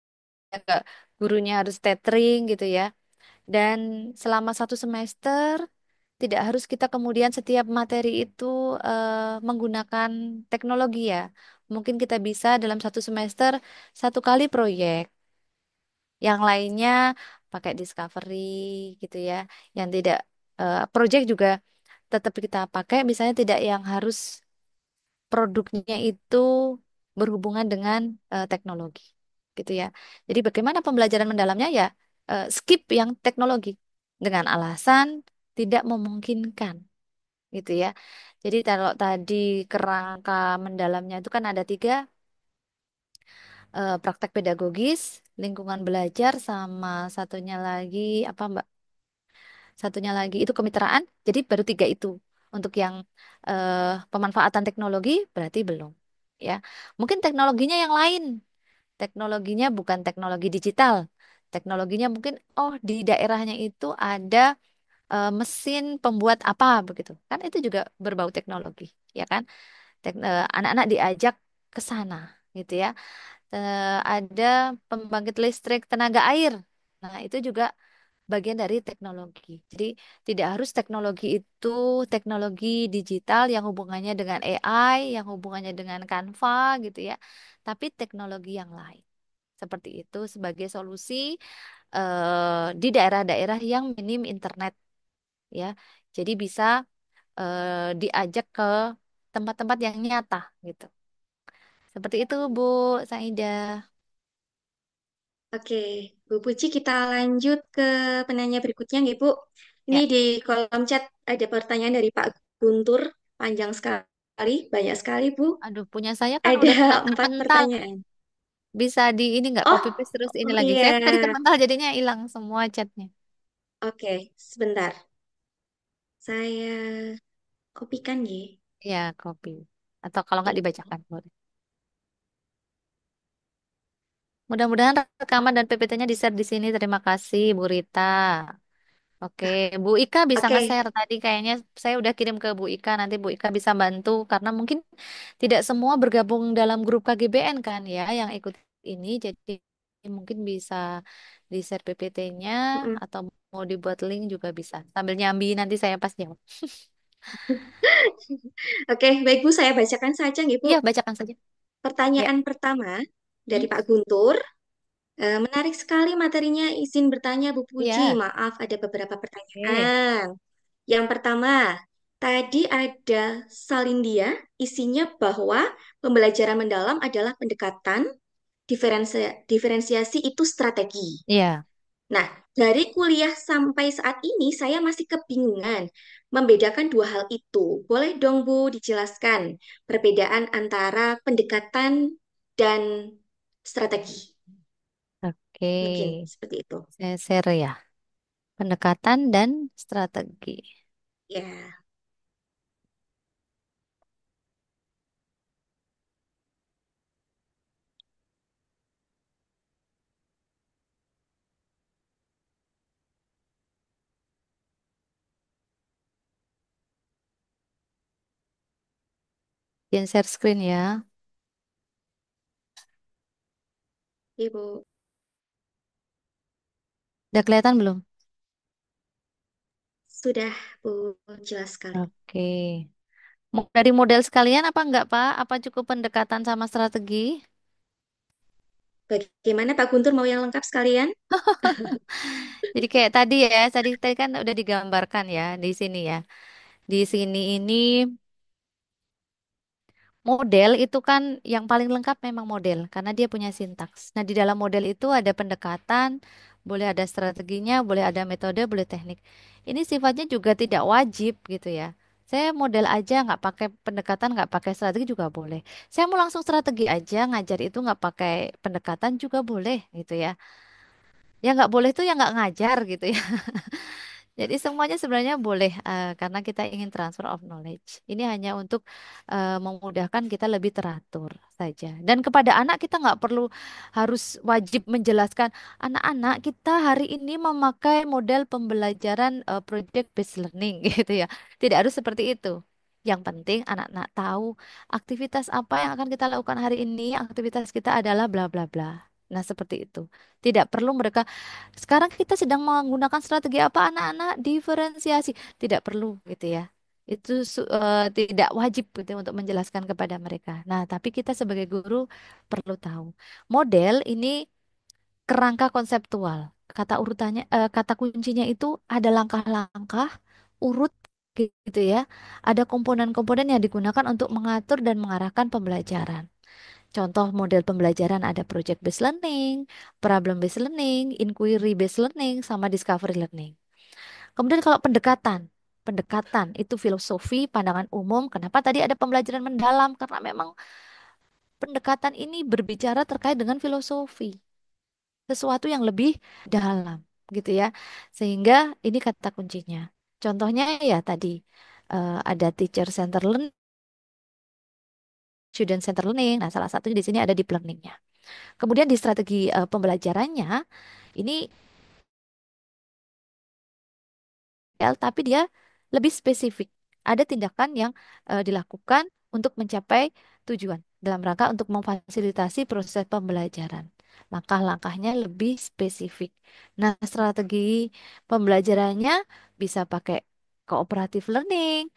nggak gurunya harus tethering gitu ya. Dan selama 1 semester tidak harus kita kemudian setiap materi itu menggunakan teknologi ya. Mungkin kita bisa dalam 1 semester 1 kali proyek. Yang lainnya pakai discovery gitu ya. Yang tidak project juga tetap kita pakai, misalnya tidak yang harus produknya itu berhubungan dengan teknologi gitu ya. Jadi bagaimana pembelajaran mendalamnya ya skip yang teknologi dengan alasan tidak memungkinkan gitu ya. Jadi kalau tadi kerangka mendalamnya itu kan ada 3, praktek pedagogis, lingkungan belajar, sama satunya lagi apa Mbak? Satunya lagi itu kemitraan. Jadi baru 3 itu. Untuk yang pemanfaatan teknologi berarti belum. Ya, mungkin teknologinya yang lain. Teknologinya bukan teknologi digital. Teknologinya mungkin oh di daerahnya itu ada mesin pembuat apa begitu. Kan itu juga berbau teknologi, ya kan? Anak-anak diajak ke sana gitu ya. Ada pembangkit listrik tenaga air. Nah, itu juga bagian dari teknologi. Jadi tidak harus teknologi itu teknologi digital yang hubungannya dengan AI, yang hubungannya dengan Canva gitu ya. Tapi teknologi yang lain. Seperti itu sebagai solusi di daerah-daerah yang minim internet ya. Jadi bisa diajak ke tempat-tempat yang nyata gitu. Seperti itu Bu Saida. oke. Bu Puji kita lanjut ke penanya berikutnya nih, Bu. Ini Ya, di kolom chat ada pertanyaan dari Pak Guntur, panjang sekali, banyak sekali, Bu. aduh punya saya kan Ada udah empat terpental. pertanyaan. Bisa di ini nggak Oh, copy paste terus ini oh lagi. Saya kan tadi iya. terpental jadinya hilang semua chatnya. Oke, sebentar. Saya kopikan ya. Ya, copy. Atau kalau nggak Oke. dibacakan boleh. Mudah-mudahan rekaman dan PPT-nya di-share di sini. Terima kasih, Bu Rita. Oke, Bu Ika bisa Oke. nge-share tadi kayaknya saya udah kirim ke Bu Ika. Nanti Bu Ika bisa bantu karena mungkin tidak semua bergabung dalam grup KGBN kan ya yang ikut ini. Jadi mungkin bisa di-share PPT-nya Mm-mm. atau mau dibuat link juga bisa. Sambil nyambi nanti saya pas jawab. Oke, baik Bu, saya bacakan saja nih Bu. Iya, bacakan saja. Ya. Pertanyaan pertama dari Hmm? Pak Guntur. Menarik sekali materinya. Izin bertanya, Bu Puji. Ya. Maaf, ada beberapa Oke. pertanyaan. Yang pertama, tadi ada salindia, isinya bahwa pembelajaran mendalam adalah pendekatan, diferensiasi itu strategi. Ya. Nah, dari kuliah sampai saat ini saya masih kebingungan membedakan dua hal itu. Boleh dong Bu dijelaskan perbedaan antara pendekatan dan strategi? Oke. Mungkin seperti itu. Saya share ya. Pendekatan dan strategi. Ya, Yang share screen ya. Ibu. Udah kelihatan belum? Sudah, Bu, jelas sekali. Oke. Mau dari model sekalian apa enggak, Pak? Apa cukup pendekatan sama strategi? Bagaimana Pak Guntur mau yang lengkap sekalian? Jadi kayak tadi ya, tadi kan udah digambarkan ya di sini ya. Di sini ini model itu kan yang paling lengkap memang model karena dia punya sintaks. Nah, di dalam model itu ada pendekatan, boleh ada strateginya, boleh ada metode, boleh teknik. Ini sifatnya juga tidak wajib gitu ya. Saya model aja nggak pakai pendekatan, nggak pakai strategi juga boleh. Saya mau langsung strategi aja ngajar itu nggak pakai pendekatan juga boleh gitu ya. Ya nggak boleh tuh ya nggak ngajar gitu ya. Jadi semuanya sebenarnya boleh karena kita ingin transfer of knowledge. Ini hanya untuk memudahkan kita lebih teratur saja. Dan kepada anak kita nggak perlu harus wajib menjelaskan anak-anak kita hari ini memakai model pembelajaran project based learning gitu ya. Tidak harus seperti itu. Yang penting anak-anak tahu aktivitas apa yang akan kita lakukan hari ini. Aktivitas kita adalah bla bla bla. Nah, seperti itu. Tidak perlu mereka sekarang kita sedang menggunakan strategi apa anak-anak? Diferensiasi. Tidak perlu gitu ya. Itu tidak wajib gitu untuk menjelaskan kepada mereka. Nah, tapi kita sebagai guru perlu tahu. Model ini kerangka konseptual. Kata urutannya, kata kuncinya itu ada langkah-langkah urut gitu ya. Ada komponen-komponen yang digunakan untuk mengatur dan mengarahkan pembelajaran. Contoh model pembelajaran ada project based learning, problem based learning, inquiry based learning, sama discovery learning. Kemudian kalau pendekatan, pendekatan itu filosofi, pandangan umum. Kenapa tadi ada pembelajaran mendalam? Karena memang pendekatan ini berbicara terkait dengan filosofi, sesuatu yang lebih dalam, gitu ya. Sehingga ini kata kuncinya. Contohnya ya tadi ada teacher center learning, student center learning. Nah, salah satunya di sini ada deep learningnya. Kemudian di strategi pembelajarannya ini tapi dia lebih spesifik. Ada tindakan yang dilakukan untuk mencapai tujuan dalam rangka untuk memfasilitasi proses pembelajaran. Langkah-langkahnya lebih spesifik. Nah, strategi pembelajarannya bisa pakai cooperative learning,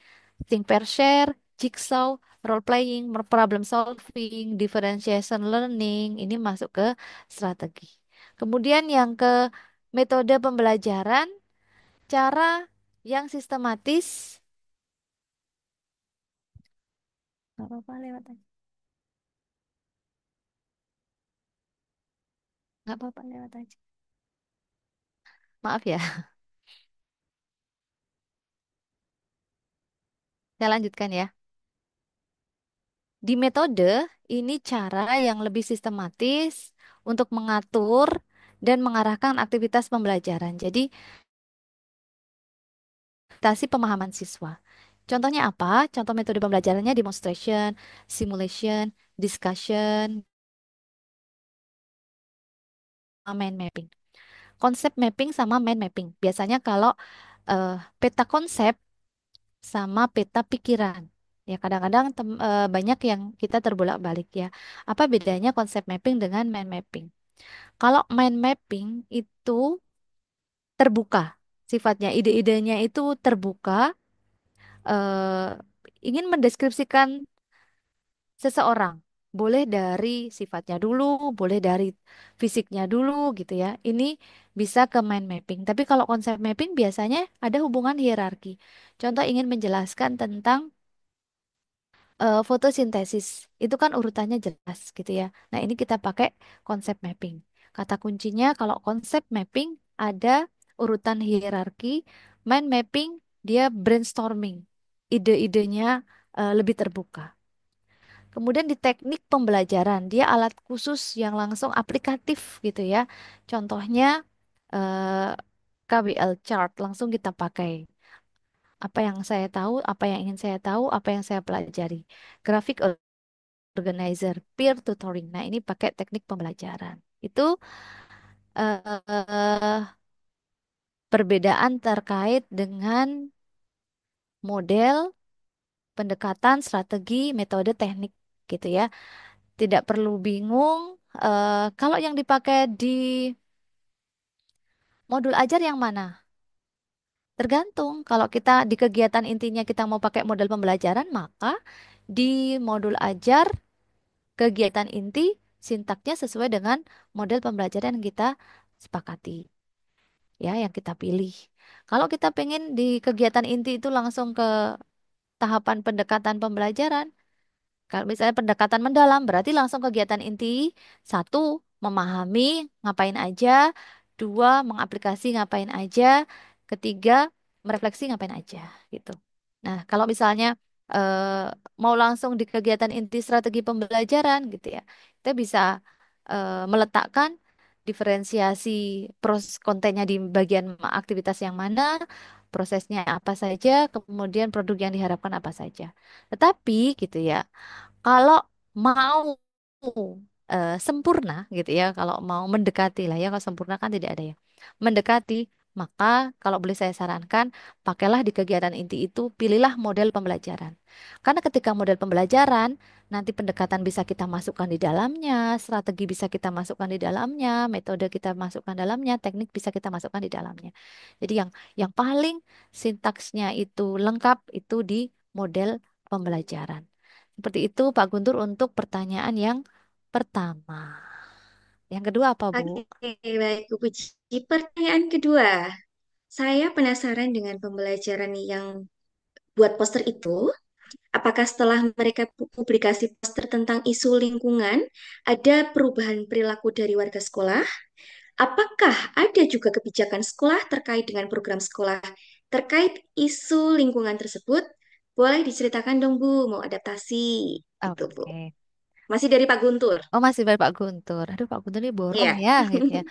think pair share, jigsaw, role playing, problem solving, differentiation learning. Ini masuk ke strategi. Kemudian yang ke metode pembelajaran, cara yang sistematis. Nggak apa-apa lewat aja. Nggak apa-apa lewat aja. Maaf ya. Saya lanjutkan ya. Di metode ini cara yang lebih sistematis untuk mengatur dan mengarahkan aktivitas pembelajaran. Jadi, adaptasi pemahaman siswa. Contohnya apa? Contoh metode pembelajarannya demonstration, simulation, discussion, mind mapping. Konsep mapping sama mind mapping. Biasanya kalau eh, peta konsep sama peta pikiran. Ya, kadang-kadang banyak yang kita terbolak-balik ya. Apa bedanya konsep mapping dengan mind mapping? Kalau mind mapping itu terbuka, sifatnya ide-idenya itu terbuka, ingin mendeskripsikan seseorang. Boleh dari sifatnya dulu, boleh dari fisiknya dulu gitu ya. Ini bisa ke mind mapping. Tapi kalau konsep mapping biasanya ada hubungan hierarki. Contoh ingin menjelaskan tentang fotosintesis. Itu kan urutannya jelas gitu ya. Nah, ini kita pakai konsep mapping. Kata kuncinya kalau konsep mapping ada urutan hierarki, mind mapping dia brainstorming. Ide-idenya lebih terbuka. Kemudian di teknik pembelajaran, dia alat khusus yang langsung aplikatif gitu ya. Contohnya eh, KBL chart langsung kita pakai. Apa yang saya tahu, apa yang ingin saya tahu, apa yang saya pelajari. Grafik organizer, peer tutoring. Nah, ini pakai teknik pembelajaran. Itu eh, perbedaan terkait dengan model, pendekatan, strategi, metode, teknik gitu ya. Tidak perlu bingung. Kalau yang dipakai di modul ajar yang mana? Tergantung. Kalau kita di kegiatan intinya kita mau pakai model pembelajaran, maka di modul ajar kegiatan inti sintaknya sesuai dengan model pembelajaran yang kita sepakati, ya, yang kita pilih. Kalau kita pengen di kegiatan inti itu langsung ke tahapan pendekatan pembelajaran, kalau misalnya pendekatan mendalam, berarti langsung kegiatan inti. Satu, memahami ngapain aja. Dua, mengaplikasi ngapain aja. Ketiga, merefleksi ngapain aja, gitu. Nah, kalau misalnya mau langsung di kegiatan inti strategi pembelajaran, gitu ya, kita bisa meletakkan diferensiasi proses kontennya di bagian aktivitas yang mana, prosesnya apa saja, kemudian produk yang diharapkan apa saja. Tetapi gitu ya, kalau mau sempurna gitu ya, kalau mau mendekati lah ya, kalau sempurna kan tidak ada ya. Mendekati, maka kalau boleh saya sarankan, pakailah di kegiatan inti itu, pilihlah model pembelajaran. Karena ketika model pembelajaran, nanti pendekatan bisa kita masukkan di dalamnya, strategi bisa kita masukkan di dalamnya, metode kita masukkan dalamnya, teknik bisa kita masukkan di dalamnya. Jadi yang paling sintaksnya itu lengkap itu di model pembelajaran. Seperti itu Pak Guntur untuk pertanyaan yang pertama. Yang kedua apa, Bu? Oke, baik, Bu Puji. Pertanyaan kedua, saya penasaran dengan pembelajaran yang buat poster itu. Apakah setelah mereka publikasi poster tentang isu lingkungan, ada perubahan perilaku dari warga sekolah? Apakah ada juga kebijakan sekolah terkait dengan program sekolah terkait isu lingkungan tersebut? Boleh diceritakan dong, Bu, mau adaptasi gitu, Bu. Oke. Masih dari Pak Guntur. Oh, masih dari Pak Guntur. Aduh, Pak Guntur ini boros Iya. ya, gitu ya.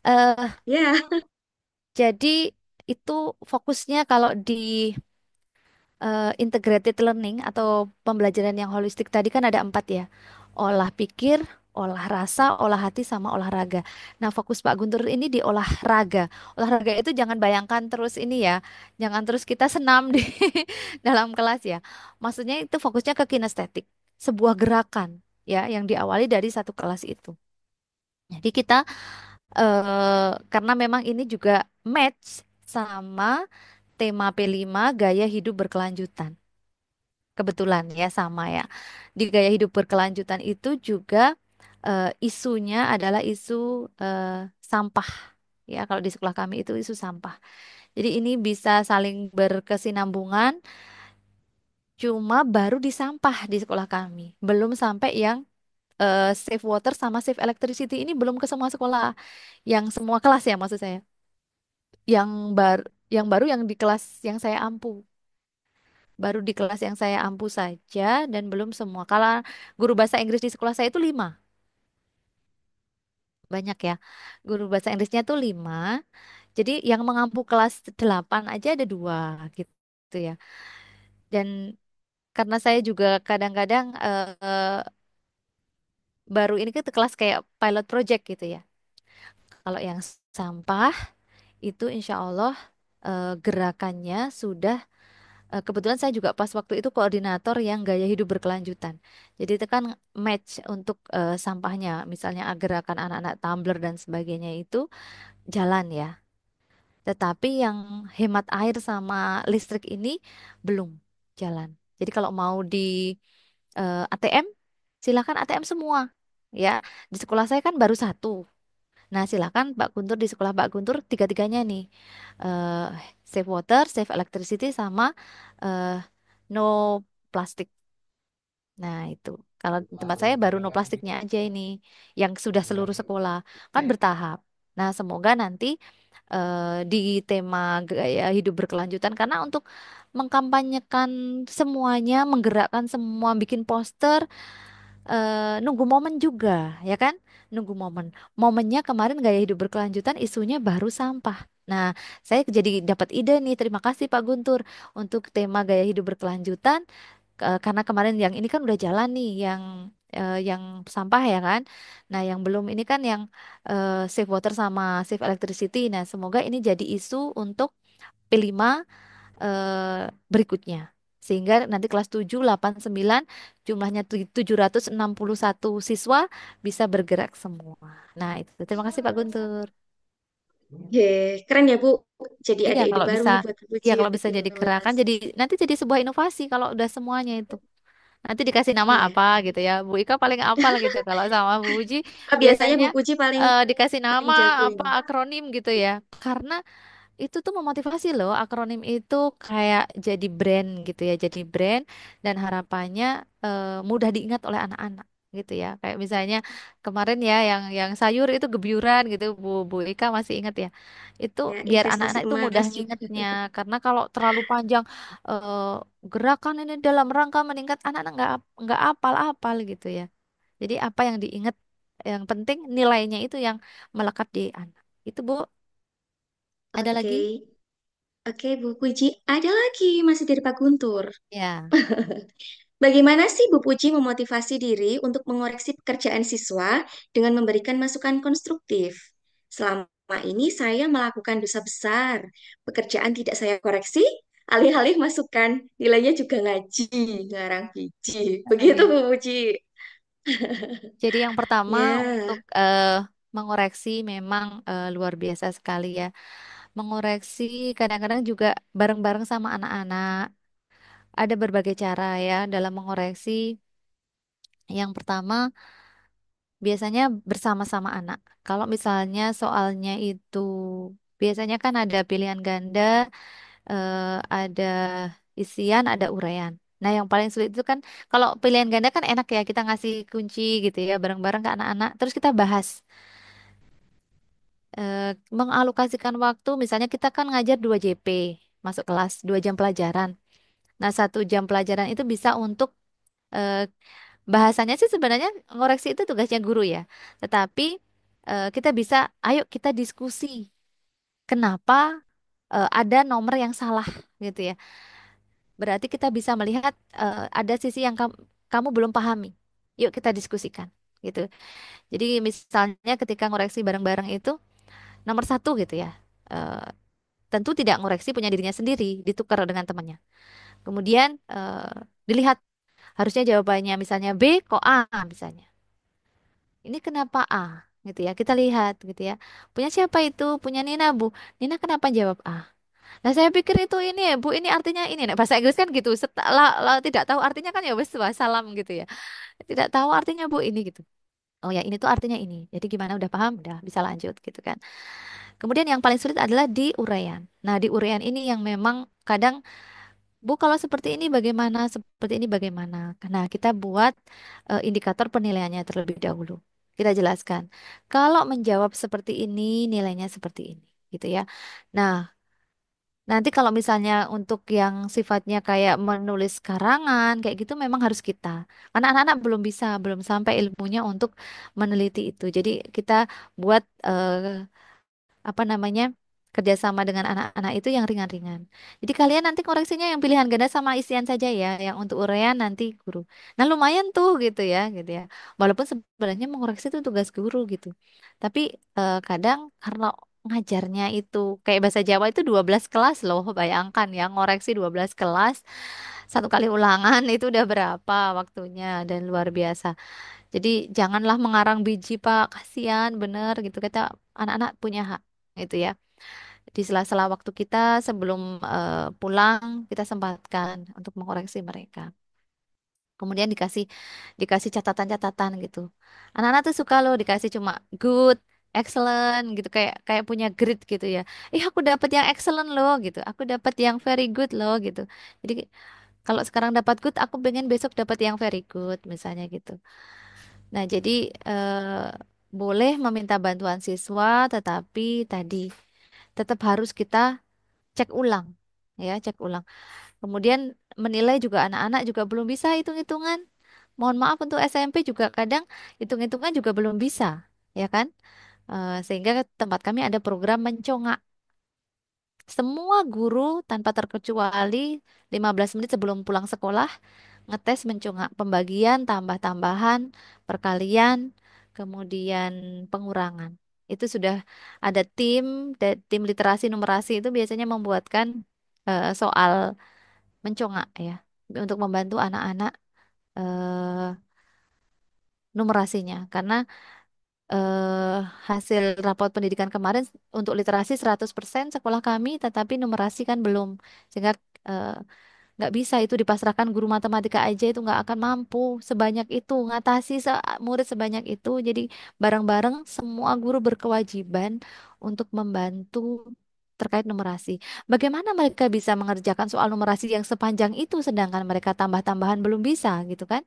Eh, Ya, jadi itu fokusnya kalau di integrated learning atau pembelajaran yang holistik tadi kan ada empat ya. Olah pikir, olah rasa, olah hati, sama olahraga. Nah, fokus Pak Guntur ini di olahraga. Olahraga itu jangan bayangkan terus ini ya. Jangan terus kita senam di dalam kelas ya. Maksudnya itu fokusnya ke kinestetik. Sebuah gerakan ya yang diawali dari satu kelas itu. Jadi kita karena memang ini juga match sama tema P5 gaya hidup berkelanjutan. Kebetulan ya sama ya. Di gaya hidup berkelanjutan itu juga isunya adalah isu eh, sampah. Ya, kalau di sekolah kami itu isu sampah. Jadi ini bisa saling berkesinambungan, cuma baru di sampah di sekolah kami. Belum sampai yang save water sama save electricity ini belum ke semua sekolah. Yang semua kelas ya maksud saya. Yang baru yang di kelas yang saya ampu. Baru di kelas yang saya ampu saja dan belum semua. Kalau guru bahasa Inggris di sekolah saya itu 5. Banyak ya. Guru bahasa Inggrisnya tuh 5. Jadi yang mengampu kelas 8 aja ada 2 gitu ya. Dan karena saya juga kadang-kadang baru ini ke kelas kayak pilot project gitu ya. Kalau yang sampah itu insya Allah gerakannya sudah kebetulan saya juga pas waktu itu koordinator yang gaya hidup berkelanjutan. Jadi itu kan match untuk sampahnya, misalnya gerakan anak-anak tumbler dan sebagainya itu jalan ya. Tetapi yang hemat air sama listrik ini belum jalan. Jadi kalau mau di ATM silakan ATM semua. Ya, di sekolah saya kan baru satu. Nah, silakan Pak Guntur di sekolah Pak Guntur tiga-tiganya nih. eh Save water, save electricity sama eh no plastik. Nah, itu. Kalau di tempat saya baru no plastiknya aja ini yang sudah seluruh sekolah kan bertahap. Nah, semoga nanti di tema gaya hidup berkelanjutan karena untuk mengkampanyekan semuanya, menggerakkan semua, bikin poster, nunggu momen juga, ya kan? Nunggu momen. Momennya kemarin gaya hidup berkelanjutan isunya baru sampah. Nah, saya jadi dapat ide nih. Terima kasih Pak Guntur untuk tema gaya hidup berkelanjutan. Karena kemarin yang ini kan udah jalan nih, yang sampah ya kan. Nah, yang belum ini kan yang save water sama save electricity. Nah, semoga ini jadi isu untuk P5 berikutnya. Sehingga nanti kelas 7, 8, 9 jumlahnya 761 siswa bisa bergerak semua. Nah, itu. Terima kasih Pak Guntur. Keren ya Bu. Jadi Iya, ada ide kalau baru bisa nih buat Bu ya Puji kalau untuk bisa jadi gerakan implementasi. jadi nanti jadi sebuah inovasi kalau udah semuanya itu. Nanti dikasih nama Iya. apa gitu ya. Bu Ika paling apal gitu. Kalau sama Bu Uji Biasanya biasanya Bu Puji paling dikasih paling nama jago apa ini. akronim gitu ya. Karena itu tuh memotivasi loh. Akronim itu kayak jadi brand gitu ya. Jadi brand dan harapannya mudah diingat oleh anak-anak gitu ya. Kayak misalnya kemarin ya yang sayur itu gebyuran gitu. Bu Ika masih ingat ya. Itu Ya, biar investasi anak-anak itu mudah emas juga. ngingetnya. Karena kalau terlalu panjang eh, gerakan ini dalam rangka meningkat anak-anak nggak apal-apal gitu ya. Jadi apa yang diingat yang penting nilainya itu yang melekat di anak. Itu Bu, ada Oke. lagi? Oke, Bu Puji. Ada lagi masih dari Pak Guntur. Ya. Bagaimana sih Bu Puji memotivasi diri untuk mengoreksi pekerjaan siswa dengan memberikan masukan konstruktif? Selama ini saya melakukan dosa besar. Pekerjaan tidak saya koreksi, alih-alih masukan, nilainya juga ngaji, ngarang biji. Begitu Iya. Bu Puji. Jadi yang pertama untuk Ya, mengoreksi memang luar biasa sekali ya. Mengoreksi kadang-kadang juga bareng-bareng sama anak-anak. Ada berbagai cara ya dalam mengoreksi. Yang pertama biasanya bersama-sama anak. Kalau misalnya soalnya itu biasanya kan ada pilihan ganda, ada isian, ada uraian. Nah, yang paling sulit itu kan kalau pilihan ganda kan enak ya kita ngasih kunci gitu ya bareng-bareng ke anak-anak. Terus kita bahas eh, mengalokasikan waktu. Misalnya kita kan ngajar 2 JP masuk kelas 2 jam pelajaran. Nah, 1 jam pelajaran itu bisa untuk eh, bahasanya sih sebenarnya ngoreksi itu tugasnya guru ya. Tetapi kita bisa, ayo kita diskusi. Kenapa ada nomor yang salah gitu ya? Berarti kita bisa melihat ada sisi yang kamu belum pahami. Yuk kita diskusikan gitu. Jadi misalnya ketika ngoreksi bareng-bareng itu nomor satu gitu ya. eh, Tentu tidak ngoreksi punya dirinya sendiri, ditukar dengan temannya. Kemudian dilihat harusnya jawabannya misalnya B kok A misalnya. Ini kenapa A? Gitu ya. Kita lihat gitu ya. Punya siapa itu? Punya Nina, Bu. Nina kenapa jawab A? Nah, saya pikir itu ini ya, Bu, ini artinya ini. Nah, bahasa Inggris kan gitu. Setelah tidak tahu artinya kan ya wes salam gitu ya. Tidak tahu artinya Bu ini gitu. Oh ya, ini tuh artinya ini. Jadi gimana udah paham? Udah bisa lanjut gitu kan. Kemudian yang paling sulit adalah di uraian. Nah, di uraian ini yang memang kadang Bu, kalau seperti ini bagaimana? Seperti ini bagaimana? Nah, kita buat indikator penilaiannya terlebih dahulu. Kita jelaskan. Kalau menjawab seperti ini, nilainya seperti ini, gitu ya. Nah, nanti kalau misalnya untuk yang sifatnya kayak menulis karangan, kayak gitu memang harus kita. Karena anak-anak belum bisa, belum sampai ilmunya untuk meneliti itu. Jadi kita buat apa namanya kerjasama dengan anak-anak itu yang ringan-ringan. Jadi kalian nanti koreksinya yang pilihan ganda sama isian saja ya, yang untuk uraian nanti guru. Nah lumayan tuh gitu ya. Walaupun sebenarnya mengoreksi itu tugas guru gitu. Tapi kadang karena ngajarnya itu kayak bahasa Jawa itu 12 kelas loh, bayangkan ya ngoreksi 12 kelas satu kali ulangan itu udah berapa waktunya dan luar biasa. Jadi janganlah mengarang biji Pak, kasihan bener gitu kata anak-anak punya hak gitu ya. Di sela-sela waktu kita sebelum pulang kita sempatkan untuk mengoreksi mereka. Kemudian dikasih dikasih catatan-catatan gitu. Anak-anak tuh suka loh dikasih cuma good, excellent gitu kayak kayak punya grade gitu ya. Ih aku dapat yang excellent loh gitu. Aku dapat yang very good loh gitu. Jadi kalau sekarang dapat good, aku pengen besok dapat yang very good misalnya gitu. Nah, jadi boleh meminta bantuan siswa, tetapi tadi tetap harus kita cek ulang, ya, cek ulang. Kemudian menilai juga anak-anak juga belum bisa hitung-hitungan. Mohon maaf untuk SMP juga kadang hitung-hitungan juga belum bisa, ya kan? Sehingga tempat kami ada program mencongak. Semua guru tanpa terkecuali 15 menit sebelum pulang sekolah ngetes mencongak pembagian, tambah-tambahan, perkalian, kemudian pengurangan. Itu sudah ada tim literasi numerasi itu biasanya membuatkan soal mencongak ya untuk membantu anak-anak eh, numerasinya karena hasil rapot pendidikan kemarin untuk literasi 100% sekolah kami tetapi numerasi kan belum sehingga eh, nggak bisa itu dipasrahkan guru matematika aja itu nggak akan mampu sebanyak itu ngatasi murid sebanyak itu. Jadi bareng-bareng semua guru berkewajiban untuk membantu terkait numerasi. Bagaimana mereka bisa mengerjakan soal numerasi yang sepanjang itu sedangkan mereka tambah-tambahan belum bisa gitu kan?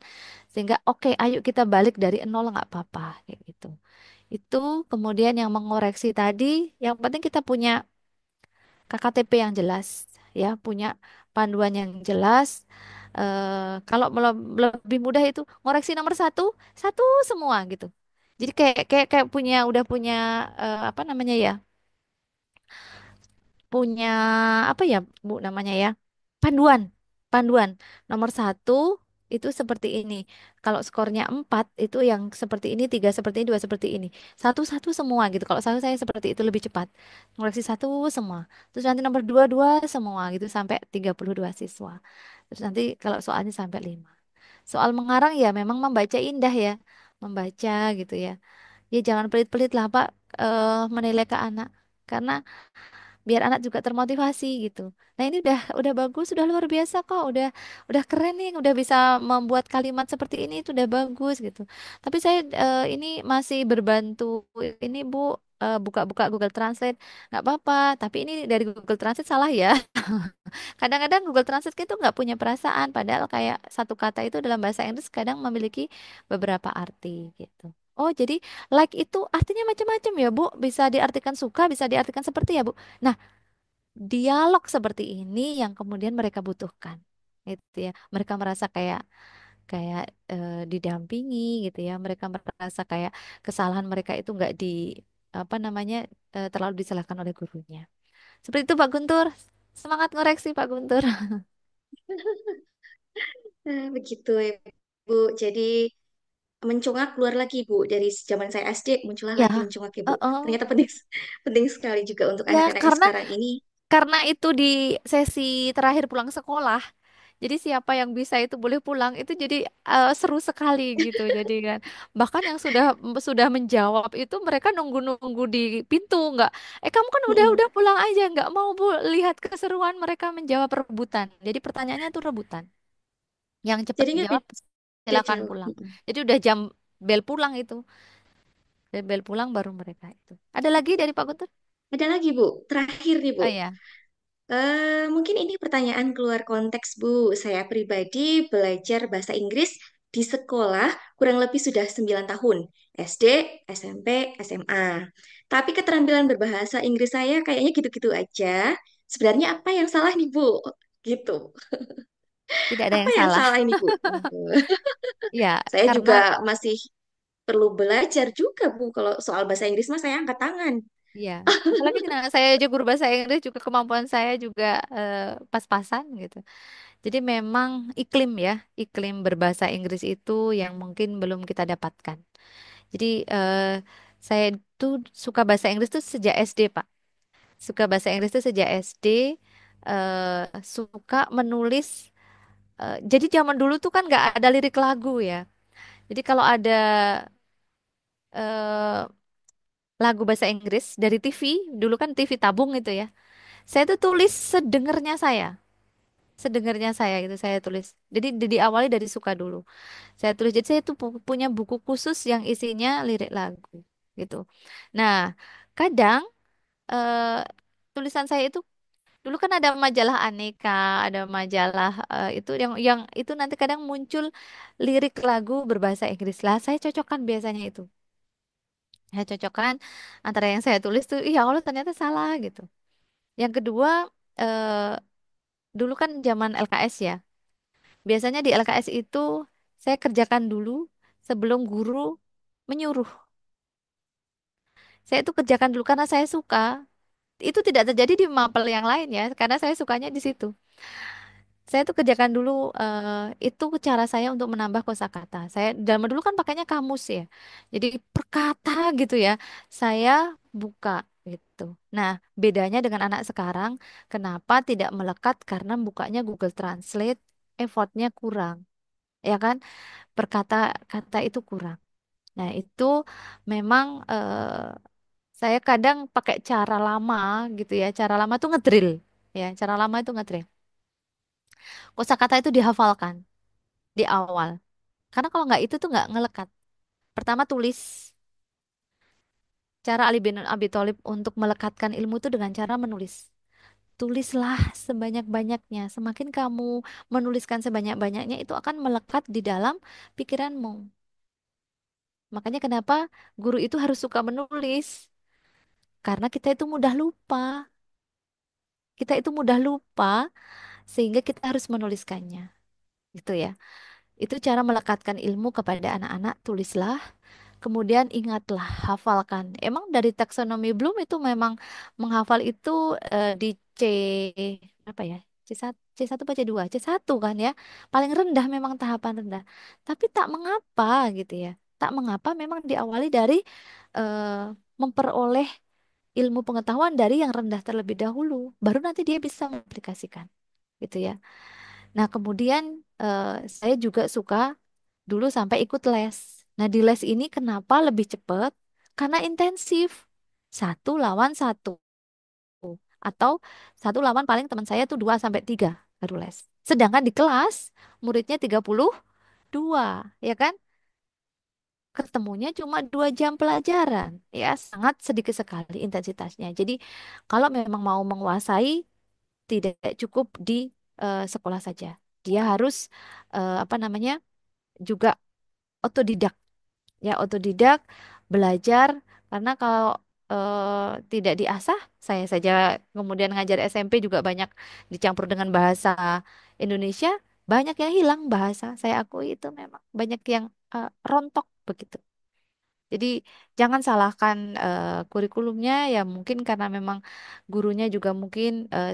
Sehingga oke, ayo kita balik dari nol nggak apa-apa kayak gitu. Itu kemudian yang mengoreksi tadi, yang penting kita punya KKTP yang jelas, ya, punya panduan yang jelas. Kalau lebih mudah itu ngoreksi nomor satu, satu semua gitu. Jadi kayak punya udah punya apa namanya ya, punya apa ya Bu namanya ya, panduan, panduan nomor satu itu seperti ini. Kalau skornya 4 itu yang seperti ini, tiga seperti ini, dua seperti ini. Satu-satu semua gitu. Kalau saya seperti itu lebih cepat. Ngoreksi satu semua. Terus nanti nomor dua, dua semua gitu sampai 32 siswa. Terus nanti kalau soalnya sampai 5. Soal mengarang ya memang membaca indah ya. Membaca gitu ya. Ya jangan pelit-pelit lah Pak menilai ke anak. Karena biar anak juga termotivasi gitu. Nah ini udah bagus, udah luar biasa kok, udah keren nih, udah bisa membuat kalimat seperti ini itu udah bagus gitu. Tapi saya ini masih berbantu ini Bu buka-buka Google Translate nggak apa-apa. Tapi ini dari Google Translate salah ya. Kadang-kadang Google Translate itu nggak punya perasaan, padahal kayak satu kata itu dalam bahasa Inggris kadang memiliki beberapa arti gitu. Oh, jadi like itu artinya macam-macam ya, Bu. Bisa diartikan suka, bisa diartikan seperti ya, Bu. Nah, dialog seperti ini yang kemudian mereka butuhkan. Gitu ya. Mereka merasa kayak kayak didampingi gitu ya. Mereka merasa kayak kesalahan mereka itu nggak di apa namanya terlalu disalahkan oleh gurunya. Seperti itu Pak Guntur. Semangat ngoreksi Pak Guntur. Nah, begitu ya, Bu. Jadi mencongak keluar lagi, Bu. Dari zaman saya SD muncullah lagi Ya, mencongak ya, Bu. oh. Ternyata penting penting sekali juga untuk Ya anak-anak yang sekarang ini. karena itu di sesi terakhir pulang sekolah. Jadi siapa yang bisa itu boleh pulang itu jadi seru sekali gitu. Jadi kan bahkan yang sudah menjawab itu mereka nunggu-nunggu di pintu nggak. Kamu kan Mm-mm. udah pulang aja nggak mau Bu lihat keseruan mereka menjawab rebutan. Jadi pertanyaannya tuh rebutan. Yang cepat Jadinya jawab beda silakan jauh. pulang. Mm-mm. Jadi udah jam bel pulang itu. Bel pulang baru mereka itu. Ada lagi dari Pak Guntur? Ada lagi, Bu. Terakhir nih, Bu. Oh ya. Mungkin ini pertanyaan keluar konteks, Bu. Saya pribadi belajar bahasa Inggris di sekolah kurang lebih sudah 9 tahun. SD, SMP, SMA. Tapi keterampilan berbahasa Inggris saya kayaknya gitu-gitu aja. Sebenarnya apa yang salah nih, Bu? Gitu. Tidak ada Apa yang yang salah. salah ini, Bu? Ya, Saya karena juga masih perlu belajar juga, Bu. Kalau soal bahasa Inggris mah saya angkat tangan. ya, apalagi karena saya aja guru bahasa Inggris juga kemampuan saya juga pas-pasan gitu. Jadi memang iklim ya, iklim berbahasa Inggris itu yang mungkin belum kita dapatkan. Jadi saya tuh suka bahasa Inggris tuh sejak SD, Pak. Suka bahasa Inggris tuh sejak SD, suka menulis. Jadi zaman dulu tuh kan nggak ada lirik lagu ya. Jadi kalau ada eh, lagu bahasa Inggris dari TV, dulu kan TV tabung itu ya. Saya tuh tulis sedengernya saya. sedengarnya saya gitu saya tulis. Jadi diawali dari suka dulu. Saya tulis. Jadi saya tuh punya buku khusus yang isinya lirik lagu gitu. Nah, kadang eh, tulisan saya itu dulu kan ada majalah Aneka, ada majalah itu yang itu nanti kadang muncul lirik lagu berbahasa Inggris lah. Saya cocokkan biasanya itu. Saya cocokkan antara yang saya tulis tuh, iya Allah ternyata salah gitu. Yang kedua, eh, dulu kan zaman LKS ya. Biasanya di LKS itu saya kerjakan dulu sebelum guru menyuruh. Saya itu kerjakan dulu karena saya suka. Itu tidak terjadi di mapel yang lain ya, karena saya sukanya di situ. Saya tuh kerjakan dulu itu cara saya untuk menambah kosakata. Saya zaman dulu kan pakainya kamus ya. Jadi perkata gitu ya. Saya buka gitu. Nah, bedanya dengan anak sekarang, kenapa tidak melekat karena bukanya Google Translate, effortnya kurang. Ya kan? Perkata-kata itu kurang. Nah, itu memang saya kadang pakai cara lama gitu ya. Cara lama tuh ngedrill ya. Cara lama itu ngedrill. Kosakata itu dihafalkan di awal. Karena kalau nggak itu tuh nggak ngelekat. Pertama tulis. Cara Ali bin Abi Thalib untuk melekatkan ilmu itu dengan cara menulis. Tulislah sebanyak-banyaknya. Semakin kamu menuliskan sebanyak-banyaknya itu akan melekat di dalam pikiranmu. Makanya kenapa guru itu harus suka menulis. Karena kita itu mudah lupa. Kita itu mudah lupa sehingga kita harus menuliskannya. Gitu ya. Itu cara melekatkan ilmu kepada anak-anak. Tulislah. Kemudian ingatlah, hafalkan. Emang dari taksonomi Bloom itu memang menghafal itu di C apa ya? C1, C1 apa C2? C1 kan ya. Paling rendah memang tahapan rendah. Tapi tak mengapa gitu ya. Tak mengapa memang diawali dari eh, memperoleh ilmu pengetahuan dari yang rendah terlebih dahulu. Baru nanti dia bisa mengaplikasikan gitu ya. Nah, kemudian saya juga suka dulu sampai ikut les. Nah, di les ini kenapa lebih cepat? Karena intensif. Satu lawan satu. Atau satu lawan paling teman saya tuh dua sampai tiga baru les. Sedangkan di kelas muridnya 32, ya kan? Ketemunya cuma 2 jam pelajaran. Ya, sangat sedikit sekali intensitasnya. Jadi, kalau memang mau menguasai, tidak cukup di sekolah saja. Dia harus, apa namanya, juga otodidak. Ya otodidak belajar karena kalau tidak diasah saya saja kemudian ngajar SMP juga banyak dicampur dengan bahasa Indonesia banyak yang hilang bahasa saya akui itu memang banyak yang rontok begitu jadi jangan salahkan kurikulumnya ya mungkin karena memang gurunya juga mungkin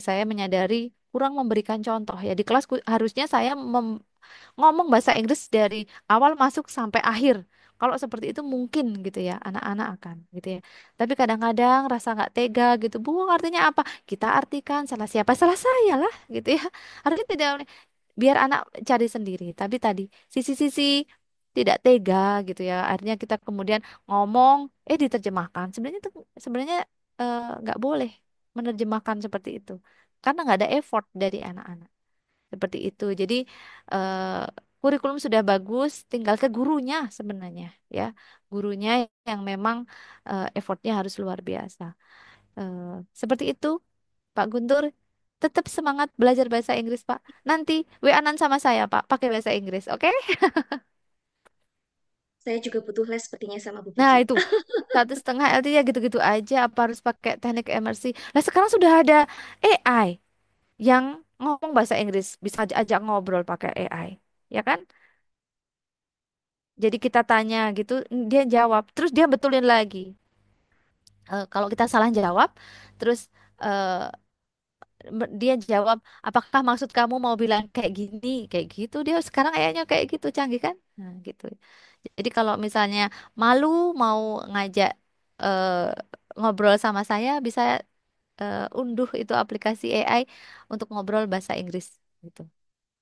saya menyadari kurang memberikan contoh ya di kelas harusnya saya ngomong bahasa Inggris dari awal masuk sampai akhir. Kalau seperti itu mungkin gitu ya, anak-anak akan gitu ya. Tapi kadang-kadang rasa nggak tega gitu. Bu, artinya apa? Kita artikan salah siapa? Salah saya lah gitu ya. Harusnya tidak biar anak cari sendiri. Tapi tadi sisi-sisi tidak tega gitu ya. Akhirnya kita kemudian ngomong, diterjemahkan. Sebenarnya nggak boleh menerjemahkan seperti itu. Karena nggak ada effort dari anak-anak. Seperti itu. Jadi eh, kurikulum sudah bagus, tinggal ke gurunya sebenarnya ya. Gurunya yang memang effortnya harus luar biasa. Eh, Seperti itu, Pak Guntur. Tetap semangat belajar bahasa Inggris, Pak. Nanti WA-an sama saya, Pak, pakai bahasa Inggris, oke? Saya juga butuh les sepertinya sama Bu Nah, Cici. itu 1,5 LT ya gitu-gitu aja. Apa harus pakai teknik MRC? Nah, sekarang sudah ada AI yang ngomong bahasa Inggris, bisa ajak ngobrol pakai AI, ya kan? Jadi kita tanya gitu, dia jawab, terus dia betulin lagi. Kalau kita salah jawab, terus eh, dia jawab, apakah maksud kamu mau bilang kayak gini, kayak gitu. Dia sekarang kayaknya kayak gitu, canggih kan? Nah, gitu. Jadi kalau misalnya malu mau ngajak eh, ngobrol sama saya, bisa unduh itu aplikasi AI untuk ngobrol bahasa Inggris gitu.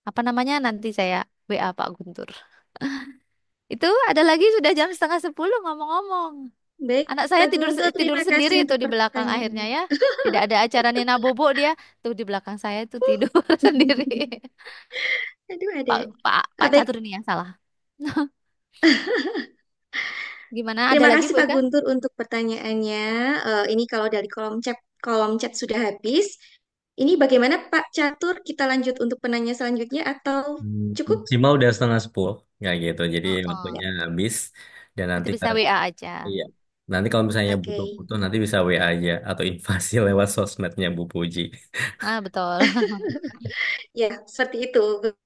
Apa namanya? Nanti saya WA Pak Guntur. Itu ada lagi sudah jam setengah 10 ngomong-ngomong. Baik, Anak saya Pak Guntur, tidur terima sendiri kasih itu untuk di belakang akhirnya pertanyaannya. ya. Tidak ada acara Nina Bobo dia tuh di belakang saya itu tidur sendiri. Aduh, ada. Pak Pak Pak Baik, Catur ini yang salah. Gimana? Ada terima lagi kasih Bu Pak Ika? Guntur untuk pertanyaannya. Ini kalau dari kolom chat sudah habis. Ini bagaimana Pak Catur? Kita lanjut untuk penanya selanjutnya atau cukup? Maksimal udah 9:30 nggak gitu. Jadi Oh, waktunya habis dan nanti nanti bisa WA aja. iya. Nanti kalau misalnya Oke. butuh-butuh nanti bisa WA aja atau invasi lewat sosmednya Bu Puji. Ah, betul. Ya, seperti itu.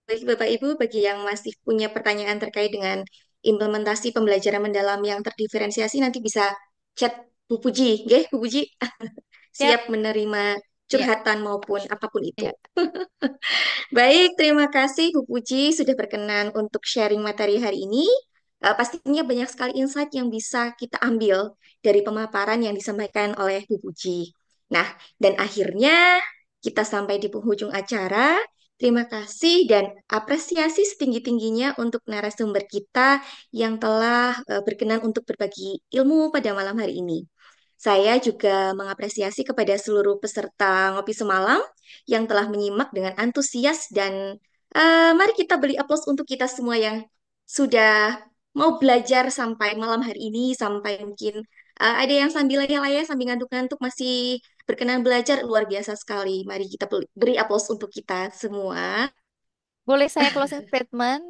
Baik, Bapak Ibu, bagi yang masih punya pertanyaan terkait dengan implementasi pembelajaran mendalam yang terdiferensiasi, nanti bisa chat Bu Puji. Nggih, Bu Puji Siap. siap menerima Ya, curhatan maupun apapun itu. ya. Baik, terima kasih Bu Puji sudah berkenan untuk sharing materi hari ini. Pastinya banyak sekali insight yang bisa kita ambil dari pemaparan yang disampaikan oleh Bu Puji. Nah, dan akhirnya kita sampai di penghujung acara. Terima kasih dan apresiasi setinggi-tingginya untuk narasumber kita yang telah berkenan untuk berbagi ilmu pada malam hari ini. Saya juga mengapresiasi kepada seluruh peserta ngopi semalam yang telah menyimak dengan antusias dan mari kita beri aplaus untuk kita semua yang sudah mau belajar sampai malam hari ini, sampai mungkin ada yang sambil layah-layah, sambil ngantuk-ngantuk masih berkenan belajar, luar biasa sekali. Mari kita beri aplaus untuk kita semua. Boleh saya closing statement?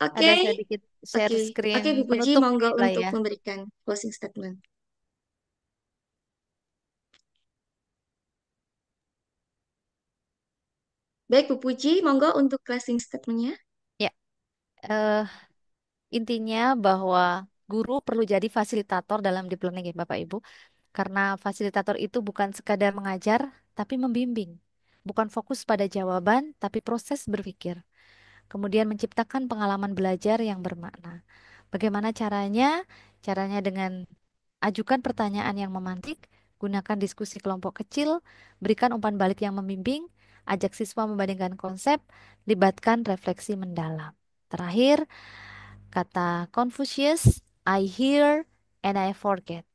Oke, Ada sedikit share oke, screen oke, Bu Puji, penutup monggo lah untuk ya. memberikan closing statement. Baik, Bu Puji, monggo untuk closing statementnya. Ya, eh, intinya bahwa guru perlu jadi fasilitator dalam deep learning ya Bapak Ibu. Karena fasilitator itu bukan sekadar mengajar, tapi membimbing. Bukan fokus pada jawaban, tapi proses berpikir. Kemudian menciptakan pengalaman belajar yang bermakna. Bagaimana caranya? Caranya dengan ajukan pertanyaan yang memantik, gunakan diskusi kelompok kecil, berikan umpan balik yang membimbing, ajak siswa membandingkan konsep, libatkan refleksi mendalam. Terakhir, kata Confucius, I hear and I forget.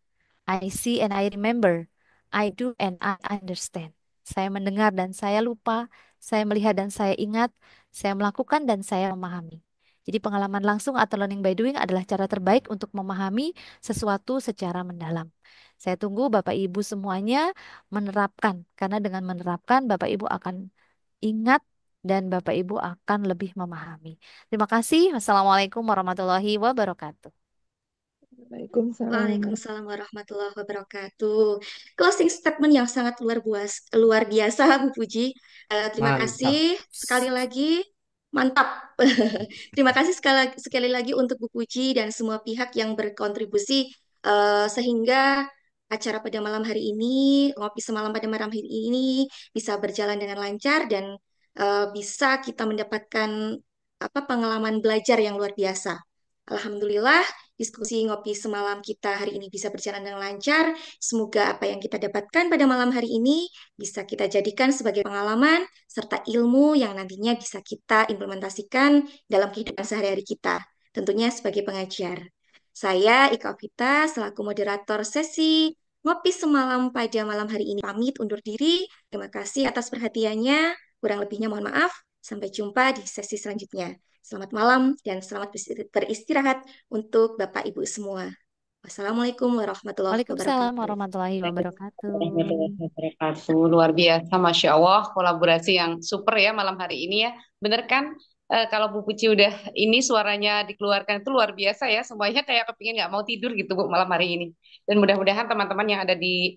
I see and I remember. I do and I understand. Saya mendengar dan saya lupa. Saya melihat dan saya ingat. Saya melakukan dan saya memahami. Jadi pengalaman langsung atau learning by doing adalah cara terbaik untuk memahami sesuatu secara mendalam. Saya tunggu Bapak Ibu semuanya menerapkan. Karena dengan menerapkan Bapak Ibu akan ingat dan Bapak Ibu akan lebih memahami. Terima kasih. Wassalamualaikum warahmatullahi wabarakatuh. Waalaikumsalam. Waalaikumsalam warahmatullahi wabarakatuh. Closing statement yang sangat luar biasa, Bu Puji. Terima Mantap. kasih sekali lagi. Mantap. Terima kasih sekali lagi untuk Bu Puji dan semua pihak yang berkontribusi sehingga acara pada malam hari ini, ngopi semalam pada malam hari ini bisa berjalan dengan lancar dan bisa kita mendapatkan pengalaman belajar yang luar biasa. Alhamdulillah, diskusi ngopi semalam kita hari ini bisa berjalan dengan lancar. Semoga apa yang kita dapatkan pada malam hari ini bisa kita jadikan sebagai pengalaman serta ilmu yang nantinya bisa kita implementasikan dalam kehidupan sehari-hari kita, tentunya sebagai pengajar. Saya Ika Vita selaku moderator sesi ngopi semalam pada malam hari ini pamit undur diri. Terima kasih atas perhatiannya. Kurang lebihnya mohon maaf. Sampai jumpa di sesi selanjutnya. Selamat malam dan selamat beristirahat untuk Bapak Ibu semua. Wassalamualaikum warahmatullahi Waalaikumsalam wabarakatuh. warahmatullahi wabarakatuh. Warahmatullahi wabarakatuh. Luar biasa, Masya Allah, kolaborasi yang super ya malam hari ini ya. Bener kan? Kalau Bu Puci udah ini suaranya dikeluarkan itu luar biasa ya. Semuanya kayak kepingin nggak mau tidur gitu Bu malam hari ini. Dan mudah-mudahan teman-teman yang ada di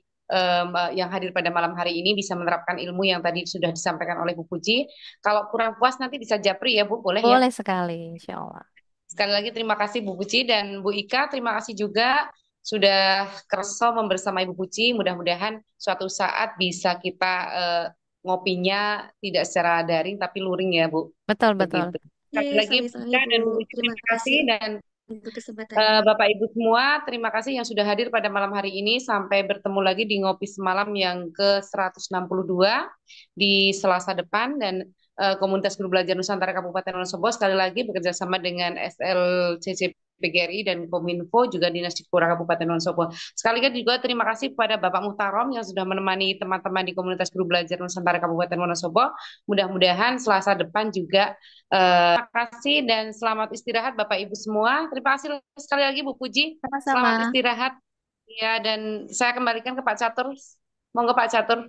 yang hadir pada malam hari ini bisa menerapkan ilmu yang tadi sudah disampaikan oleh Bu Puci. Kalau kurang puas nanti bisa japri ya Bu, boleh ya? Boleh sekali, insya Allah. Sekali lagi terima kasih Bu Puci dan Bu Ika, terima kasih juga sudah kerso membersamai Bu Puci. Mudah-mudahan suatu saat bisa kita ngopinya tidak secara daring tapi luring ya Bu. Betul, betul. Begitu. Sekali lagi Bu Sami-sami Ika dan Bu Bu. Puci Terima terima kasih kasih dan untuk kesempatannya. Bapak Ibu semua terima kasih yang sudah hadir pada malam hari ini. Sampai bertemu lagi di Ngopi Semalam yang ke-162 di Selasa depan dan Komunitas Guru Belajar Nusantara Kabupaten Wonosobo sekali lagi bekerja sama dengan SLCC PGRI dan Kominfo juga Dinas Dikpura Kabupaten Wonosobo. Sekali lagi juga terima kasih kepada Bapak Muhtarom yang sudah menemani teman-teman di Komunitas Guru Belajar Nusantara Kabupaten Wonosobo. Mudah-mudahan Selasa depan juga terima kasih dan selamat istirahat Bapak Ibu semua. Terima kasih sekali lagi Bu Puji. Sama-sama. Selamat istirahat. Ya, dan saya kembalikan ke Pak Catur. Monggo Pak Catur.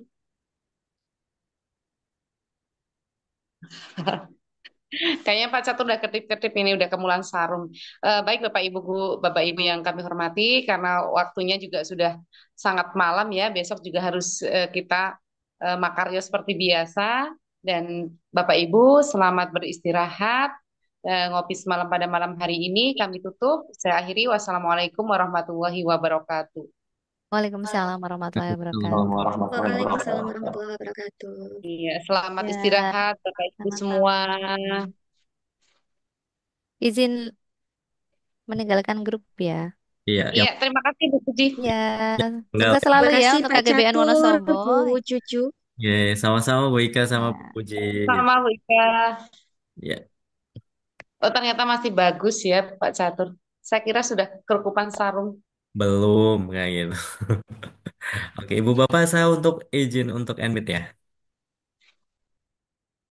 Kayaknya Pak Catur udah ketip-ketip ini udah kemulan sarung. Baik Bapak Ibu yang kami hormati, karena waktunya juga sudah sangat malam ya. Besok juga harus kita makarya seperti biasa. Dan Bapak Ibu selamat beristirahat. Ngopi semalam pada malam hari ini kami tutup. Saya akhiri. Wassalamualaikum warahmatullahi wabarakatuh. Waalaikumsalam warahmatullahi Assalamualaikum wabarakatuh. warahmatullahi Waalaikumsalam wabarakatuh. warahmatullahi wabarakatuh. Iya, selamat Ya, istirahat Bapak Ibu semua. sama-sama. Izin meninggalkan grup ya. Iya, Iya, terima kasih Bu Puji. Ya, enggak. sukses Terima selalu ya kasih untuk Pak KGBN Catur, Wonosobo. Bu Cucu. Ya, sama-sama Bu Ika sama Bu Ya, Puji. Sama Bu Ika. Ya, Oh, ternyata masih bagus ya Pak Catur. Saya kira sudah kerukupan sarung. belum kayak gitu. Oke, Ibu Bapak saya untuk izin untuk end ya.